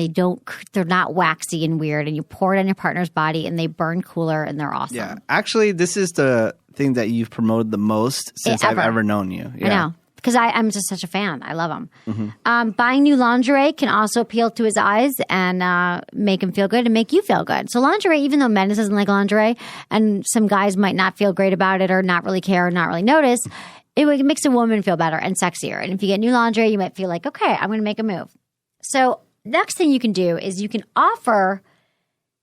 they're not waxy and weird, and you pour it on your partner's body, and they burn cooler, and they're awesome. Yeah. Actually, this is the thing that you've promoted the most since I've ever known you. Yeah. I know. Because I'm just such a fan. I love them. Buying new lingerie can also appeal to his eyes and make him feel good and make you feel good. So lingerie, even though Menace doesn't like lingerie, and some guys might not feel great about it or not really care or not really notice, it makes a woman feel better and sexier. And if you get new lingerie, you might feel like, okay, I'm going to make a move. So next thing you can do is you can offer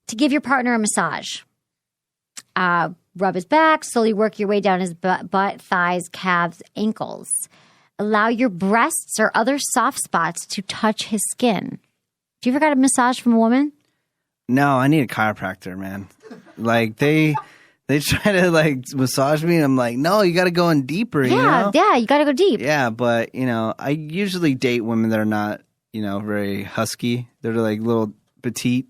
to give your partner a massage. Rub his back, slowly work your way down his butt, thighs, calves, ankles. Allow your breasts or other soft spots to touch his skin. Have you ever got a massage from a woman? No, I need a chiropractor, man. Like they try to like massage me and I'm like, no, you got to go in deeper. Yeah, you got to go deep. Yeah, but I usually date women that are not, very husky. They're like little petite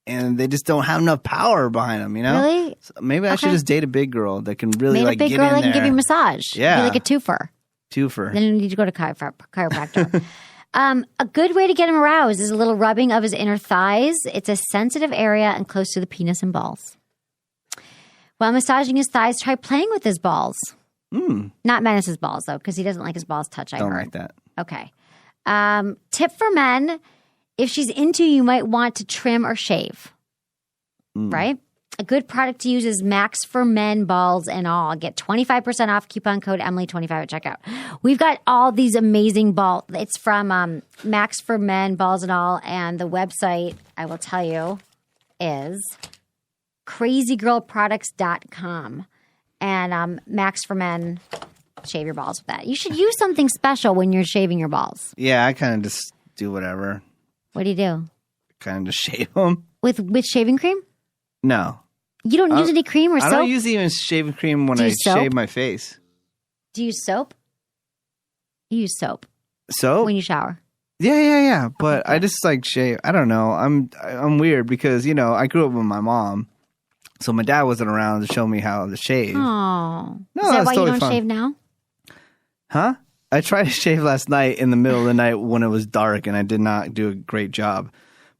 and they just don't have enough power behind them, Really? So maybe I should just date a big girl that can really Maybe a big girl that can give you a massage. Yeah. Be like a twofer. Then you need to go to chiropractor. A good way to get him aroused is a little rubbing of his inner thighs. It's a sensitive area and close to the penis and balls. While massaging his thighs, try playing with his balls. Not Menace's balls, though, because he doesn't like his balls touched. I don't heard. like that. Okay. Tip for men, if she's into you, might want to trim or shave. Right? A good product to use is Max for Men Balls and All. Get 25% off, coupon code Emily25 at checkout. We've got all these amazing balls. It's from Max for Men Balls and All, and the website, I will tell you, is crazygirlproducts.com. And Max for Men, shave your balls with that. You should use something special when you're shaving your balls. Yeah, I kind of just do whatever. What do you do? Kind of just shave them. With shaving cream? No. You don't use any cream or soap? I don't use even shaving cream when I shave my face. Do you use soap? You use soap. Soap? When you shower. Yeah. But I just like shave. I don't know. I'm weird because, you know, I grew up with my mom. So my dad wasn't around to show me how to shave. Oh. No, is that why totally you don't fun. shave now? Huh? I tried to shave last night in the middle of the night when it was dark and I did not do a great job.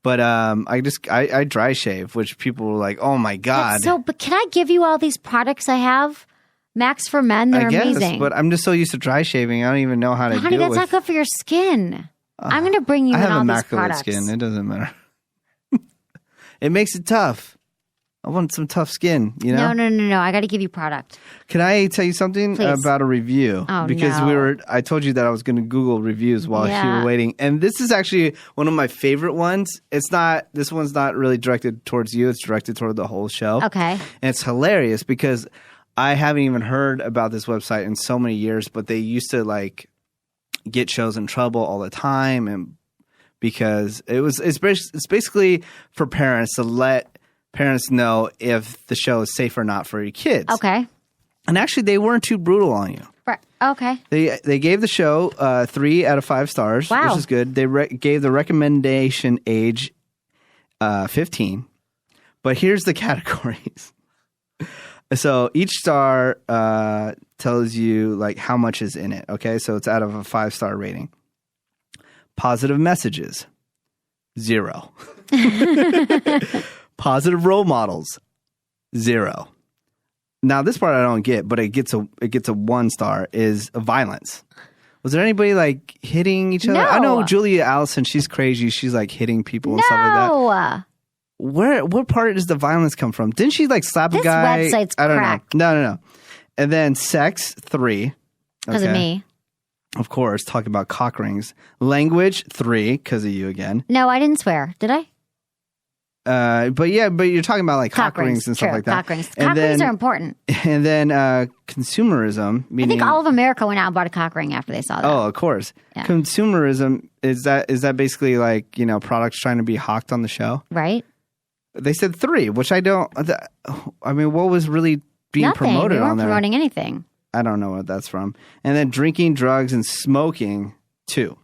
But I dry shave, which people were like, "Oh my god!" But can I give you all these products I have? Max for Men, they're amazing. But I'm just so used to dry shaving, I don't even know how to. Honey, that's not good for your skin. I'm going to bring you in all these products. I have immaculate skin. It doesn't matter. It makes it tough. I want some tough skin, you know? No. I got to give you product. Can I tell you something about a review? Oh, because no. I told you that I was going to Google reviews while you were waiting. And this is actually one of my favorite ones. This one's not really directed towards you. It's directed toward the whole show. Okay. And it's hilarious because I haven't even heard about this website in so many years, but they used to like get shows in trouble all the time. And because it's basically for parents to let parents know if the show is safe or not for your kids. Okay. And actually, they weren't too brutal on you. Right. Okay. They gave the show 3 out of 5 stars, wow. which is good. They gave the recommendation age 15. But here's the categories. So each star tells you like how much is in it. Okay, so it's out of a 5-star rating. Positive messages, 0. Positive role models, 0. Now this part I don't get, but it gets a 1 star is violence. Was there anybody like hitting each other? No. I know Julia Allison, she's crazy. She's like hitting people and stuff like that. What part does the violence come from? Didn't she like slap a guy? This website's I don't cracked. know. No. And then sex, 3. Because of me. Of course, talking about cock rings. Language, 3, because of you again. No, I didn't swear. Did I? But you're talking about like cock rings and stuff like that. Cock rings. Cock rings are important. And then consumerism. Meaning, I think all of America went out and bought a cock ring after they saw that. Oh, of course. Yeah. Consumerism is that basically like, you know, products trying to be hawked on the show? Right. They said 3, which I don't. I mean, what was really being promoted we weren't on there? Promoting anything. I don't know what that's from. And then drinking, drugs, and smoking, 2.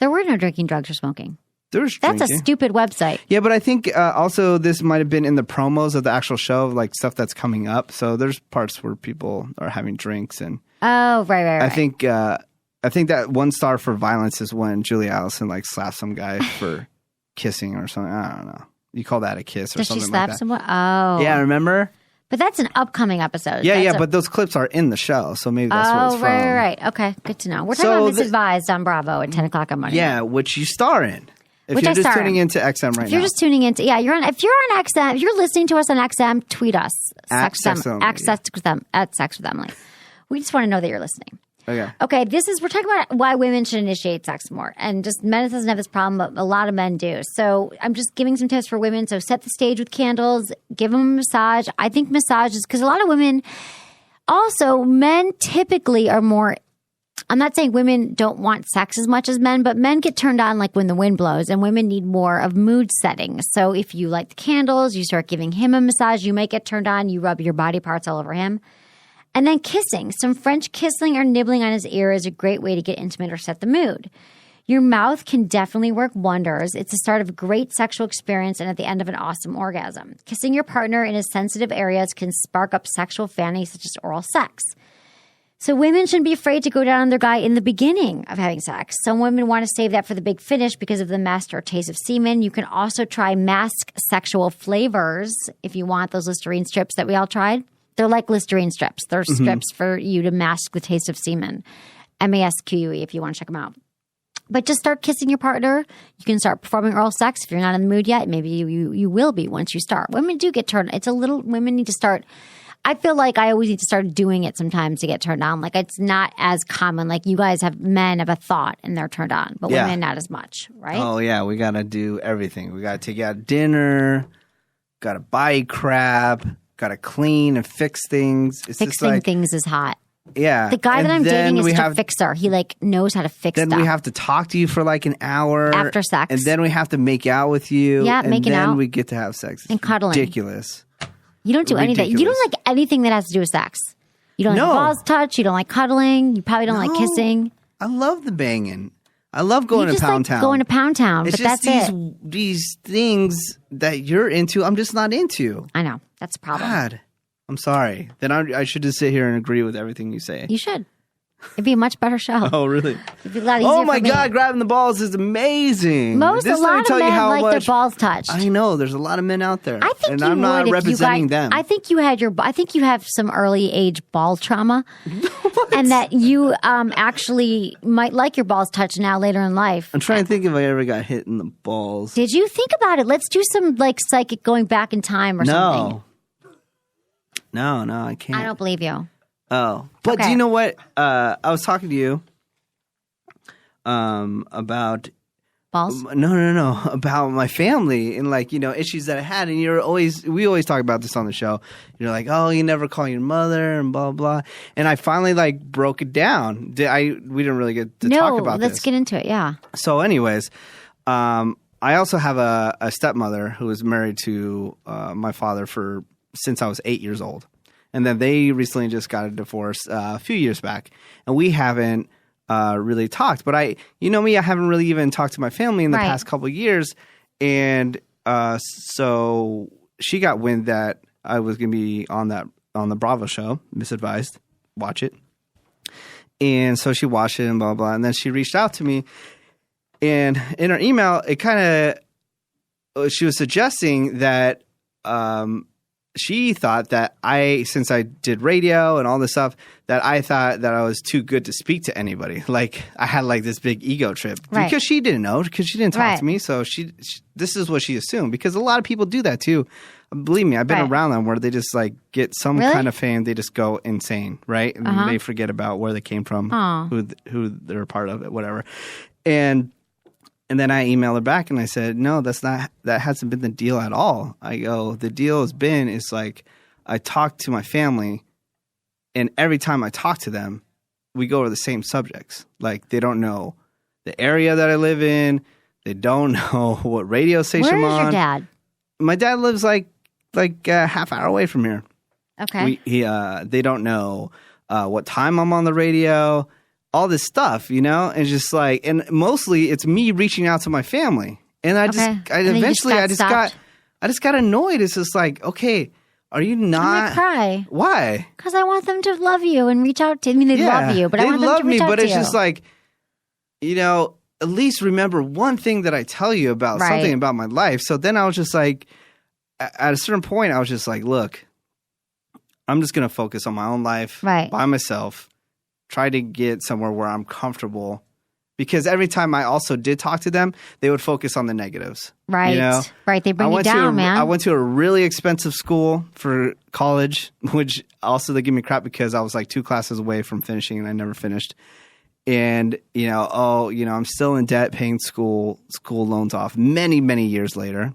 There were no drinking, drugs, or smoking. That's a stupid website. Yeah, but I think also this might have been in the promos of the actual show, like stuff that's coming up. So there's parts where people are having drinks and. Oh, right. I think that 1 star for violence is when Julia Allison like slapped some guy for kissing or something. I don't know. You call that a kiss or Does something she slap like that? someone? Oh, yeah, remember? But that's an upcoming episode. But those clips are in the show, so maybe that's what it's from. Oh, right. Okay, good to know. We're talking about Misadvised on Bravo at 10 o'clock on Monday. Yeah, which you star in. If Which you're I just star tuning in. into XM right now. If you're just tuning into, if you're on XM, if you're listening to us on XM, tweet us. At Sex with Emily. At Sex with Emily. We just want to know that you're listening. Okay. Okay, we're talking about why women should initiate sex more. And just Menace doesn't have this problem, but a lot of men do. So I'm just giving some tips for women. So set the stage with candles, give them a massage. I think massages, because a lot of women, also men typically are more, I'm not saying women don't want sex as much as men, but men get turned on like when the wind blows, and women need more of mood setting. So if you light the candles, you start giving him a massage, you might get turned on, you rub your body parts all over him. And then kissing. Some French kissing or nibbling on his ear is a great way to get intimate or set the mood. Your mouth can definitely work wonders. It's the start of a great sexual experience and at the end of an awesome orgasm. Kissing your partner in his sensitive areas can spark up sexual fantasies such as oral sex. So women shouldn't be afraid to go down on their guy in the beginning of having sex. Some women want to save that for the big finish because of the master taste of semen. You can also try mask sexual flavors if you want those Listerine strips that we all tried. They're like Listerine strips. They're strips for you to mask the taste of semen. MASQUE if you want to check them out. But just start kissing your partner. You can start performing oral sex if you're not in the mood yet. Maybe you will be once you start. Women do get turned. Women need to start. I feel like I always need to start doing it sometimes to get turned on. Like it's not as common. Like you guys men have a thought and they're turned on, but women not as much, right? Oh yeah, we got to do everything. We got to take you out to dinner. Gotta buy crap. Gotta clean and fix things. It's just Fixing like, things is hot. yeah. The guy And that I'm then dating is we such have- a fixer. He like knows how to fix Then stuff. we have to talk to you for like an hour. After sex. And then we have to make out with you. Yeah, and making then out. we get to have sex. It's And cuddling. ridiculous. You don't do anything. You don't like anything that has to do with sex. You don't like No. balls touch. You don't like cuddling. You probably don't like No. kissing. I love the banging. I love going You to just Pound like Town. going to Pound Town, It's but just that's it. these things that you're into, I'm just not into. I know. That's a problem. God, I'm sorry. Then I should just sit here and agree with everything you say. You should. It'd be a much better show. Oh, really? It'd be a lot easier Oh, my for me. God. Grabbing the balls is amazing. A This let me lot of tell you men how like much their balls touched. I know. There's a lot of men out there. I think and you I'm not would if representing you them. I think you had I think you have some early age ball trauma, and that you actually might like your balls touched now later in life. I'm trying to think if I ever got hit in the balls. Did you think about it? Let's do some like psychic going back in time or something. No, I can't. I don't believe you. Oh, but Okay. do you know what? I was talking to you about Balls? no, about my family and like, issues that I had. And we always talk about this on the show. You're like, oh, you never call your mother and blah, blah. And I finally like broke it down. We didn't really get to talk about let's this. get into it. Yeah. So anyways, I also have a stepmother who was married to my father since I was 8 years old. And then they recently just got a divorce a few years back. And we haven't really talked. But you know me, I haven't really even talked to my family in the past couple of years. And so she got wind that I was going to be on the Bravo show, Misadvised. Watch it. And so she watched it and blah, blah. And then she reached out to me. And in her email, she was suggesting that she thought that since I did radio and all this stuff, that I thought that I was too good to speak to anybody. Like I had like this big ego trip because she didn't know, because she didn't talk to me. So this is what she assumed, because a lot of people do that too. Believe me, I've been around them where they just like get some kind of fame. They just go insane, right? And they forget about where they came from, who they're a part of it, whatever. And then I emailed her back and I said, no, that hasn't been the deal at all. I go, the deal is like, I talk to my family, and every time I talk to them, we go over the same subjects. Like, they don't know the area that I live in. They don't know what radio station I'm on. Where is your dad? My dad lives like a half hour away from here. Okay. They don't know what time I'm on the radio. All this stuff, and just like, and mostly it's me reaching out to my family, and I just got annoyed. It's just like, okay, are you not? I'm gonna cry. Why? Because I want them to love you and reach out to. I mean, they love you, but I want them to reach out to you. But it's just like, at least remember one thing that I tell you about something about my life. So then I was just like, at a certain point, I was just like, look, I'm just gonna focus on my own life by myself. Try to get somewhere where I'm comfortable, because every time I also did talk to them, they would focus on the negatives. Right. Right. They bring you down, man. I went to a really expensive school for college, which also they give me crap because I was like 2 classes away from finishing and I never finished. And, I'm still in debt paying school loans off many, many years later.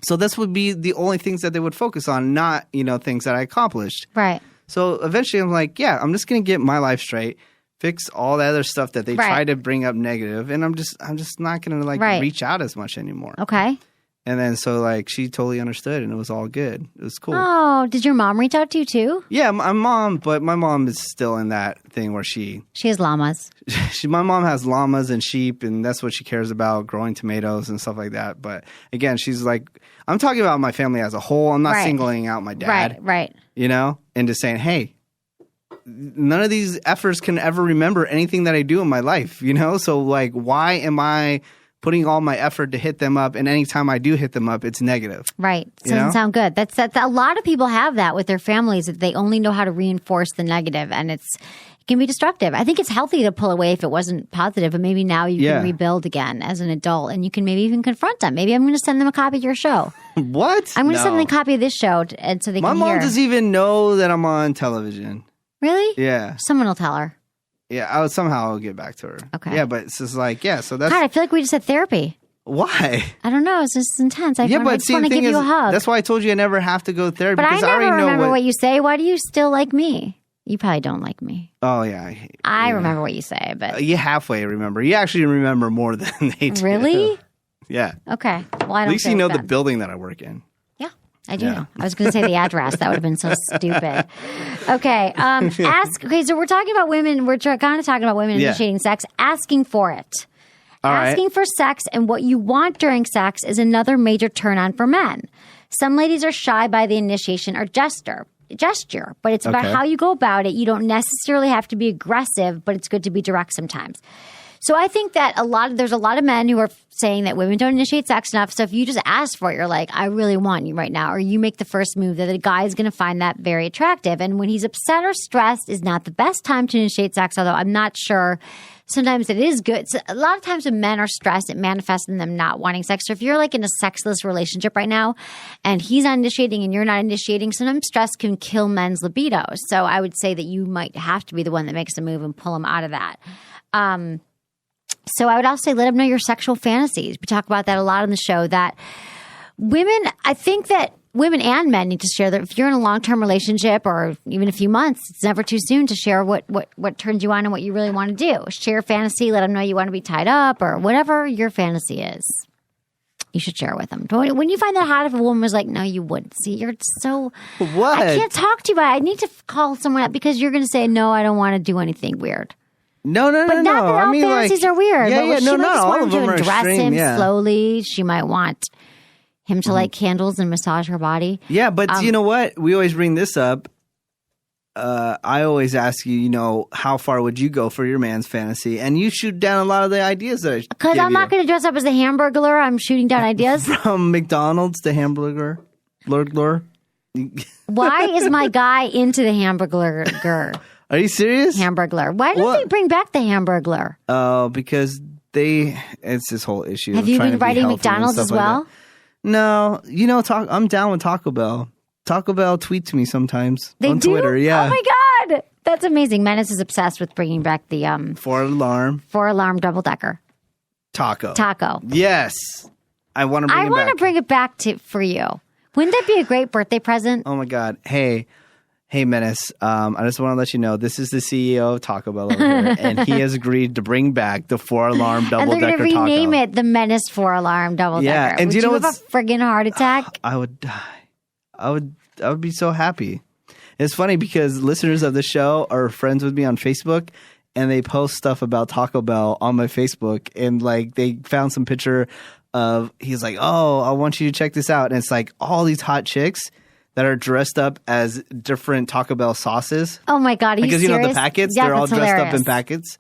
So this would be the only things that they would focus on, not, things that I accomplished. Right. So eventually I'm like, yeah, I'm just going to get my life straight, fix all the other stuff that they try to bring up negative, and I'm just not going to reach out as much anymore. Okay. And then so she totally understood, and it was all good. It was cool. Oh, did your mom reach out to you too? Yeah, my mom, but my mom is still in that thing where she has llamas. My mom has llamas and sheep, and that's what she cares about, growing tomatoes and stuff like that. But again, she's like, I'm talking about my family as a whole. I'm not singling out my dad. Right. And just saying, hey, none of these efforts can ever remember anything that I do in my life, So why am I putting all my effort to hit them up, and anytime I do hit them up, it's negative. Right. Doesn't sound good. That's a lot of people have that with their families, that they only know how to reinforce the negative, and it can be destructive. I think it's healthy to pull away if it wasn't positive, but maybe now you can rebuild again as an adult, and you can maybe even confront them. Maybe I'm going to send them a copy of your show. What? I'm going to send them a copy of this show, and so they can hear. My mom doesn't even know that I'm on television. Really? Yeah. Someone will tell her. Yeah, I'll get back to her. Okay. Yeah, but it's just so that's... God, I feel like we just had therapy. Why? I don't know. It's just intense. I just see, want to give you a hug. That's why I told you I never have to go therapy. But I because never already know remember what you say. Why do you still like me? You probably don't like me. Oh, yeah. I remember what you say, but... You halfway remember. You actually remember more than they do. Really? Yeah. Okay. Well, I don't At least you know the building that I work in. Yeah, I do know. I was going to say the address. That would have been so stupid. Okay. Okay, so we're talking about women. We're kind of talking about women initiating sex. Asking for it. Asking for sex and what you want during sex is another major turn on for men. Some ladies are shy by the initiation or gesture, but it's about how you go about it. You don't necessarily have to be aggressive, but it's good to be direct sometimes. So I think that there's a lot of men who are saying that women don't initiate sex enough. So if you just ask for it, you're like, I really want you right now, or you make the first move, that the guy is going to find that very attractive. And when he's upset or stressed is not the best time to initiate sex, although I'm not sure. Sometimes it is good. So a lot of times when men are stressed, it manifests in them not wanting sex. So if you're like in a sexless relationship right now and he's not initiating and you're not initiating, sometimes stress can kill men's libido. So I would say that you might have to be the one that makes the move and pull him out of that. So I would also say let him know your sexual fantasies. We talk about that a lot on the show, that I think that women and men need to share that if you're in a long-term relationship or even a few months, it's never too soon to share what turns you on and what you really want to do. Share fantasy. Let them know you want to be tied up or whatever your fantasy is. You should share with them. When you find that hot, if a woman was like, no, you wouldn't. See, you're so... What? I can't talk to you about it. I need to call someone up because you're going to say, no, I don't want to do anything weird. No. But not that all fantasies are weird. Yeah, she no, might not just all want of him them to are undress extreme, him slowly. She might want him to light candles and massage her body. Yeah, but you know what? We always bring this up. I always ask you, how far would you go for your man's fantasy? And you shoot down a lot of the ideas that I give Because I'm not going to dress up as a Hamburglar. I'm shooting down ideas. From McDonald's to Hamburger. Lord. Why is my guy into the Hamburglar? Are you serious? Hamburglar. Why don't they bring back the Hamburglar? Oh, because it's this whole issue. Have you been writing McDonald's as well? Like no. I'm down with Taco Bell. Taco Bell tweets me sometimes on Twitter. Yeah. Oh my God. That's amazing. Menace is obsessed with bringing back the 4-alarm double-decker. Taco. Yes. I want to bring it back. I want to bring it back for you. Wouldn't that be a great birthday present? Oh my God. Hey, Menace, I just want to let you know, this is the CEO of Taco Bell over here, and he has agreed to bring back the 4-alarm double-decker taco. And they're going to rename it the Menace 4-alarm double-decker. Yeah, and would you have a friggin' heart attack? I would die. I would be so happy. It's funny because listeners of the show are friends with me on Facebook, and they post stuff about Taco Bell on my Facebook, and like they found some picture of, he's like, oh, I want you to check this out. And it's like all these hot chicks that are dressed up as different Taco Bell sauces. Oh my God, are you serious? The packets, yeah, they're all dressed hilarious. up in packets.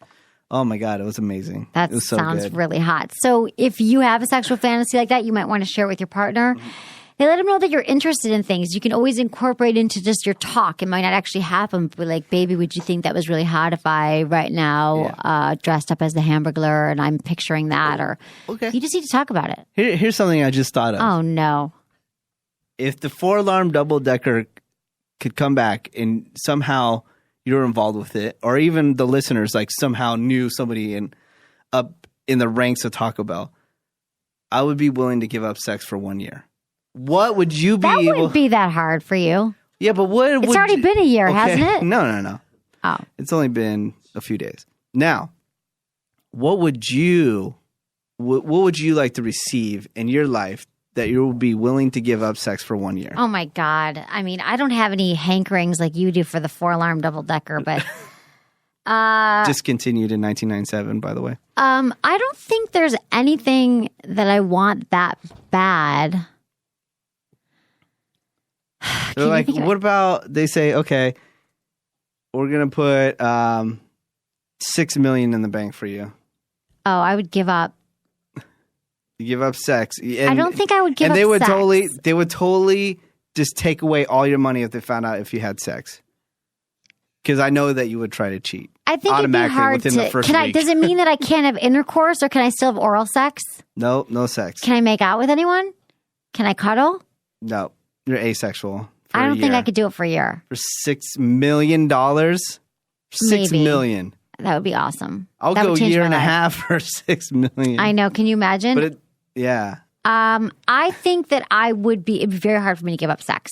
Oh my God, it was amazing. That was so sounds good. really hot. So if you have a sexual fantasy like that, you might want to share it with your partner. They let them know that you're interested in things. You can always incorporate into just your talk. It might not actually happen, but like, baby, would you think that was really hot if I right now dressed up as the Hamburglar and I'm picturing that? Or you just need to talk about it. Here's something I just thought of. Oh no. If the 4-alarm double-decker could come back and somehow you're involved with it, or even the listeners like somehow knew somebody up in the ranks of Taco Bell, I would be willing to give up sex for 1 year. What would you be That wouldn't be that hard for you. Yeah, but It's already been a year, hasn't it? No. Oh. It's only been a few days. Now, what would you like to receive in your life that you will be willing to give up sex for 1 year? Oh my God. I mean, I don't have any hankerings like you do for the 4-alarm double-decker, but discontinued in 1997, by the way. I don't think there's anything that I want that bad. They're like, what about, they say, okay, we're going to put $6 million in the bank for you. Oh, I would give up. You give up sex. And, I don't think I would give up sex. sex. They would totally just take away all your money if they found out if you had sex. Because I know that you would try to cheat. I think it'd be hard within the first week. Does it mean that I can't have intercourse or can I still have oral sex? No sex. Can I make out with anyone? Can I cuddle? No. You're asexual. I don't think I could do it for a year. For $6 million? $6 million. That would be awesome. I'll go a year and a half for $6 million. I know. Can you imagine? But Yeah. I think that it'd be very hard for me to give up sex.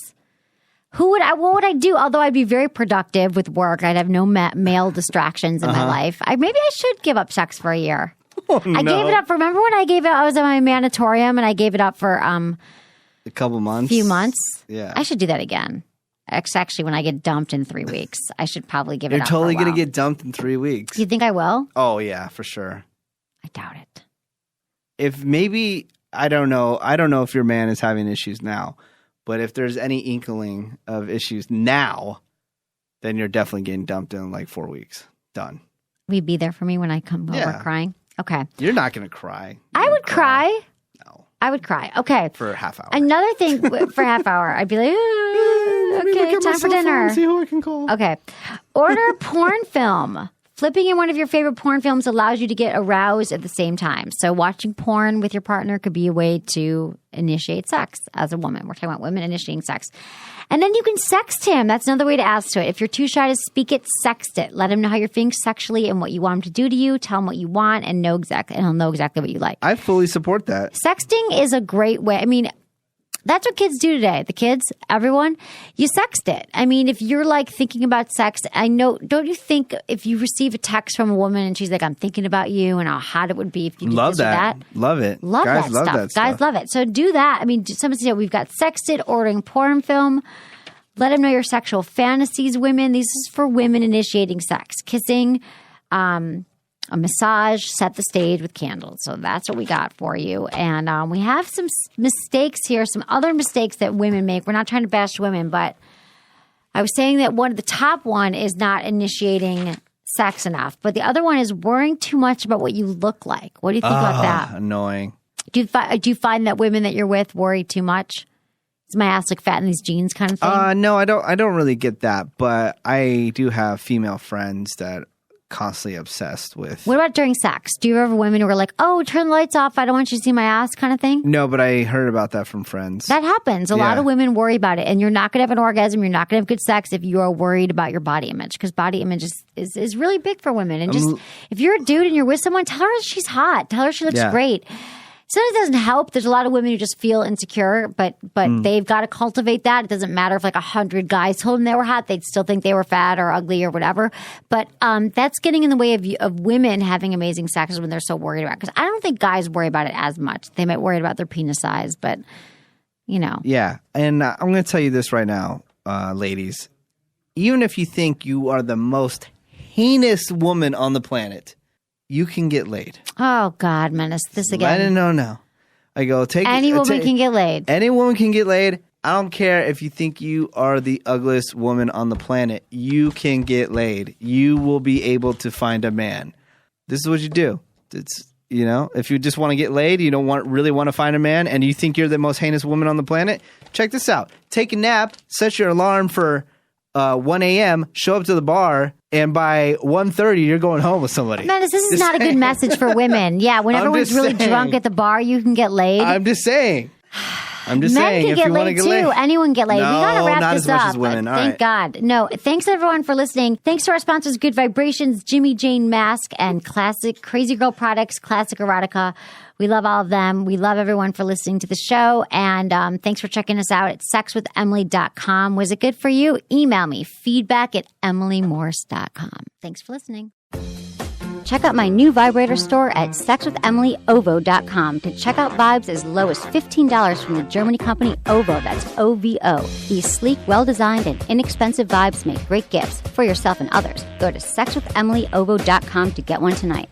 What would I do? Although I'd be very productive with work. I'd have no male distractions in my life. Maybe I should give up sex for a year. Oh, no. I gave it up. Remember when I gave it? I was at my manatorium and I gave it up for a couple months. Few months. Yeah. I should do that again. Actually, when I get dumped in 3 weeks, I should probably give it up. You're totally going to get dumped in 3 weeks. You think I will? Oh, yeah, for sure. I doubt it. If maybe, I don't know if your man is having issues now, but if there's any inkling of issues now, then you're definitely getting dumped in like 4 weeks. Done. Will you be there for me when I come over crying? Okay. You're not going to cry. I would cry. No. I would cry. Okay. For a half hour. Another thing for a half hour, I'd be like, okay, time for dinner. See who I can call. Okay. Order a porn film. Flipping in one of your favorite porn films allows you to get aroused at the same time. So watching porn with your partner could be a way to initiate sex as a woman. We're talking about women initiating sex. And then you can sext him. That's another way to ask to it. If you're too shy to speak it, sext it. Let him know how you're feeling sexually and what you want him to do to you. Tell him what you want and he'll know exactly what you like. I fully support that. Sexting is a great way. I mean, that's what kids do today. The kids, everyone, you sext it. I mean, if you're like thinking about sex, I know, don't you think if you receive a text from a woman and she's like, I'm thinking about you and how hot it would be if you did love this or that. Love it. Love Guys that love stuff. that stuff. Guys love it. So do that. I mean, someone said we've got sexted, ordering porn film. Let them know your sexual fantasies, women. This is for women initiating sex. Kissing, a massage, set the stage with candles. So that's what we got for you. And we have some mistakes here, some other mistakes that women make. We're not trying to bash women, but I was saying that the top one is not initiating sex enough. But the other one is worrying too much about what you look like. What do you think about that? Annoying. Do you find that women that you're with worry too much? Is my ass like fat in these jeans kind of thing? No, I don't really get that. But I do have female friends that constantly obsessed with. What about during sex? Do you ever have women who are like, oh, turn the lights off, I don't want you to see my ass kind of thing? No, but I heard about that from friends. That happens. A lot of women worry about it. And you're not going to have an orgasm. You're not going to have good sex if you are worried about your body image. Because body image is really big for women. And just if you're a dude and you're with someone, tell her she's hot. Tell her she looks great. Sometimes it doesn't help. There's a lot of women who just feel insecure, but they've got to cultivate that. It doesn't matter if like 100 guys told them they were hot. They'd still think they were fat or ugly or whatever. But that's getting in the way of women having amazing sex when they're so worried about it. Because I don't think guys worry about it as much. They might worry about their penis size, but you know. Yeah. And I'm going to tell you this right now, ladies. Even if you think you are the most heinous woman on the planet, you can get laid. Oh, God, Menace. This again. No. I go, any woman can get laid. Any woman can get laid. I don't care if you think you are the ugliest woman on the planet. You can get laid. You will be able to find a man. This is what you do. It's, if you just want to get laid, you don't really want to find a man, and you think you're the most heinous woman on the planet, check this out. Take a nap, set your alarm for 1 a.m., show up to the bar, and by 1:30, you're going home with somebody. Man, this is not a good message for women. Yeah, when everyone's really drunk at the bar, you can get laid. I'm just saying. Men can get laid too. Anyone can get laid. No, we got to wrap not this as much up. As women. Thank God. No, thanks everyone for listening. Thanks to our sponsors, Good Vibrations, Jimmy Jane Mask, and Classic Crazy Girl Products, Classic Erotica. We love all of them. We love everyone for listening to the show. And thanks for checking us out at sexwithemily.com. Was it good for you? Email me, feedback@emilymorse.com. Thanks for listening. Check out my new vibrator store at sexwithemilyovo.com to check out vibes as low as $15 from the Germany company OVO. That's OVO. These sleek, well-designed, and inexpensive vibes make great gifts for yourself and others. Go to sexwithemilyovo.com to get one tonight.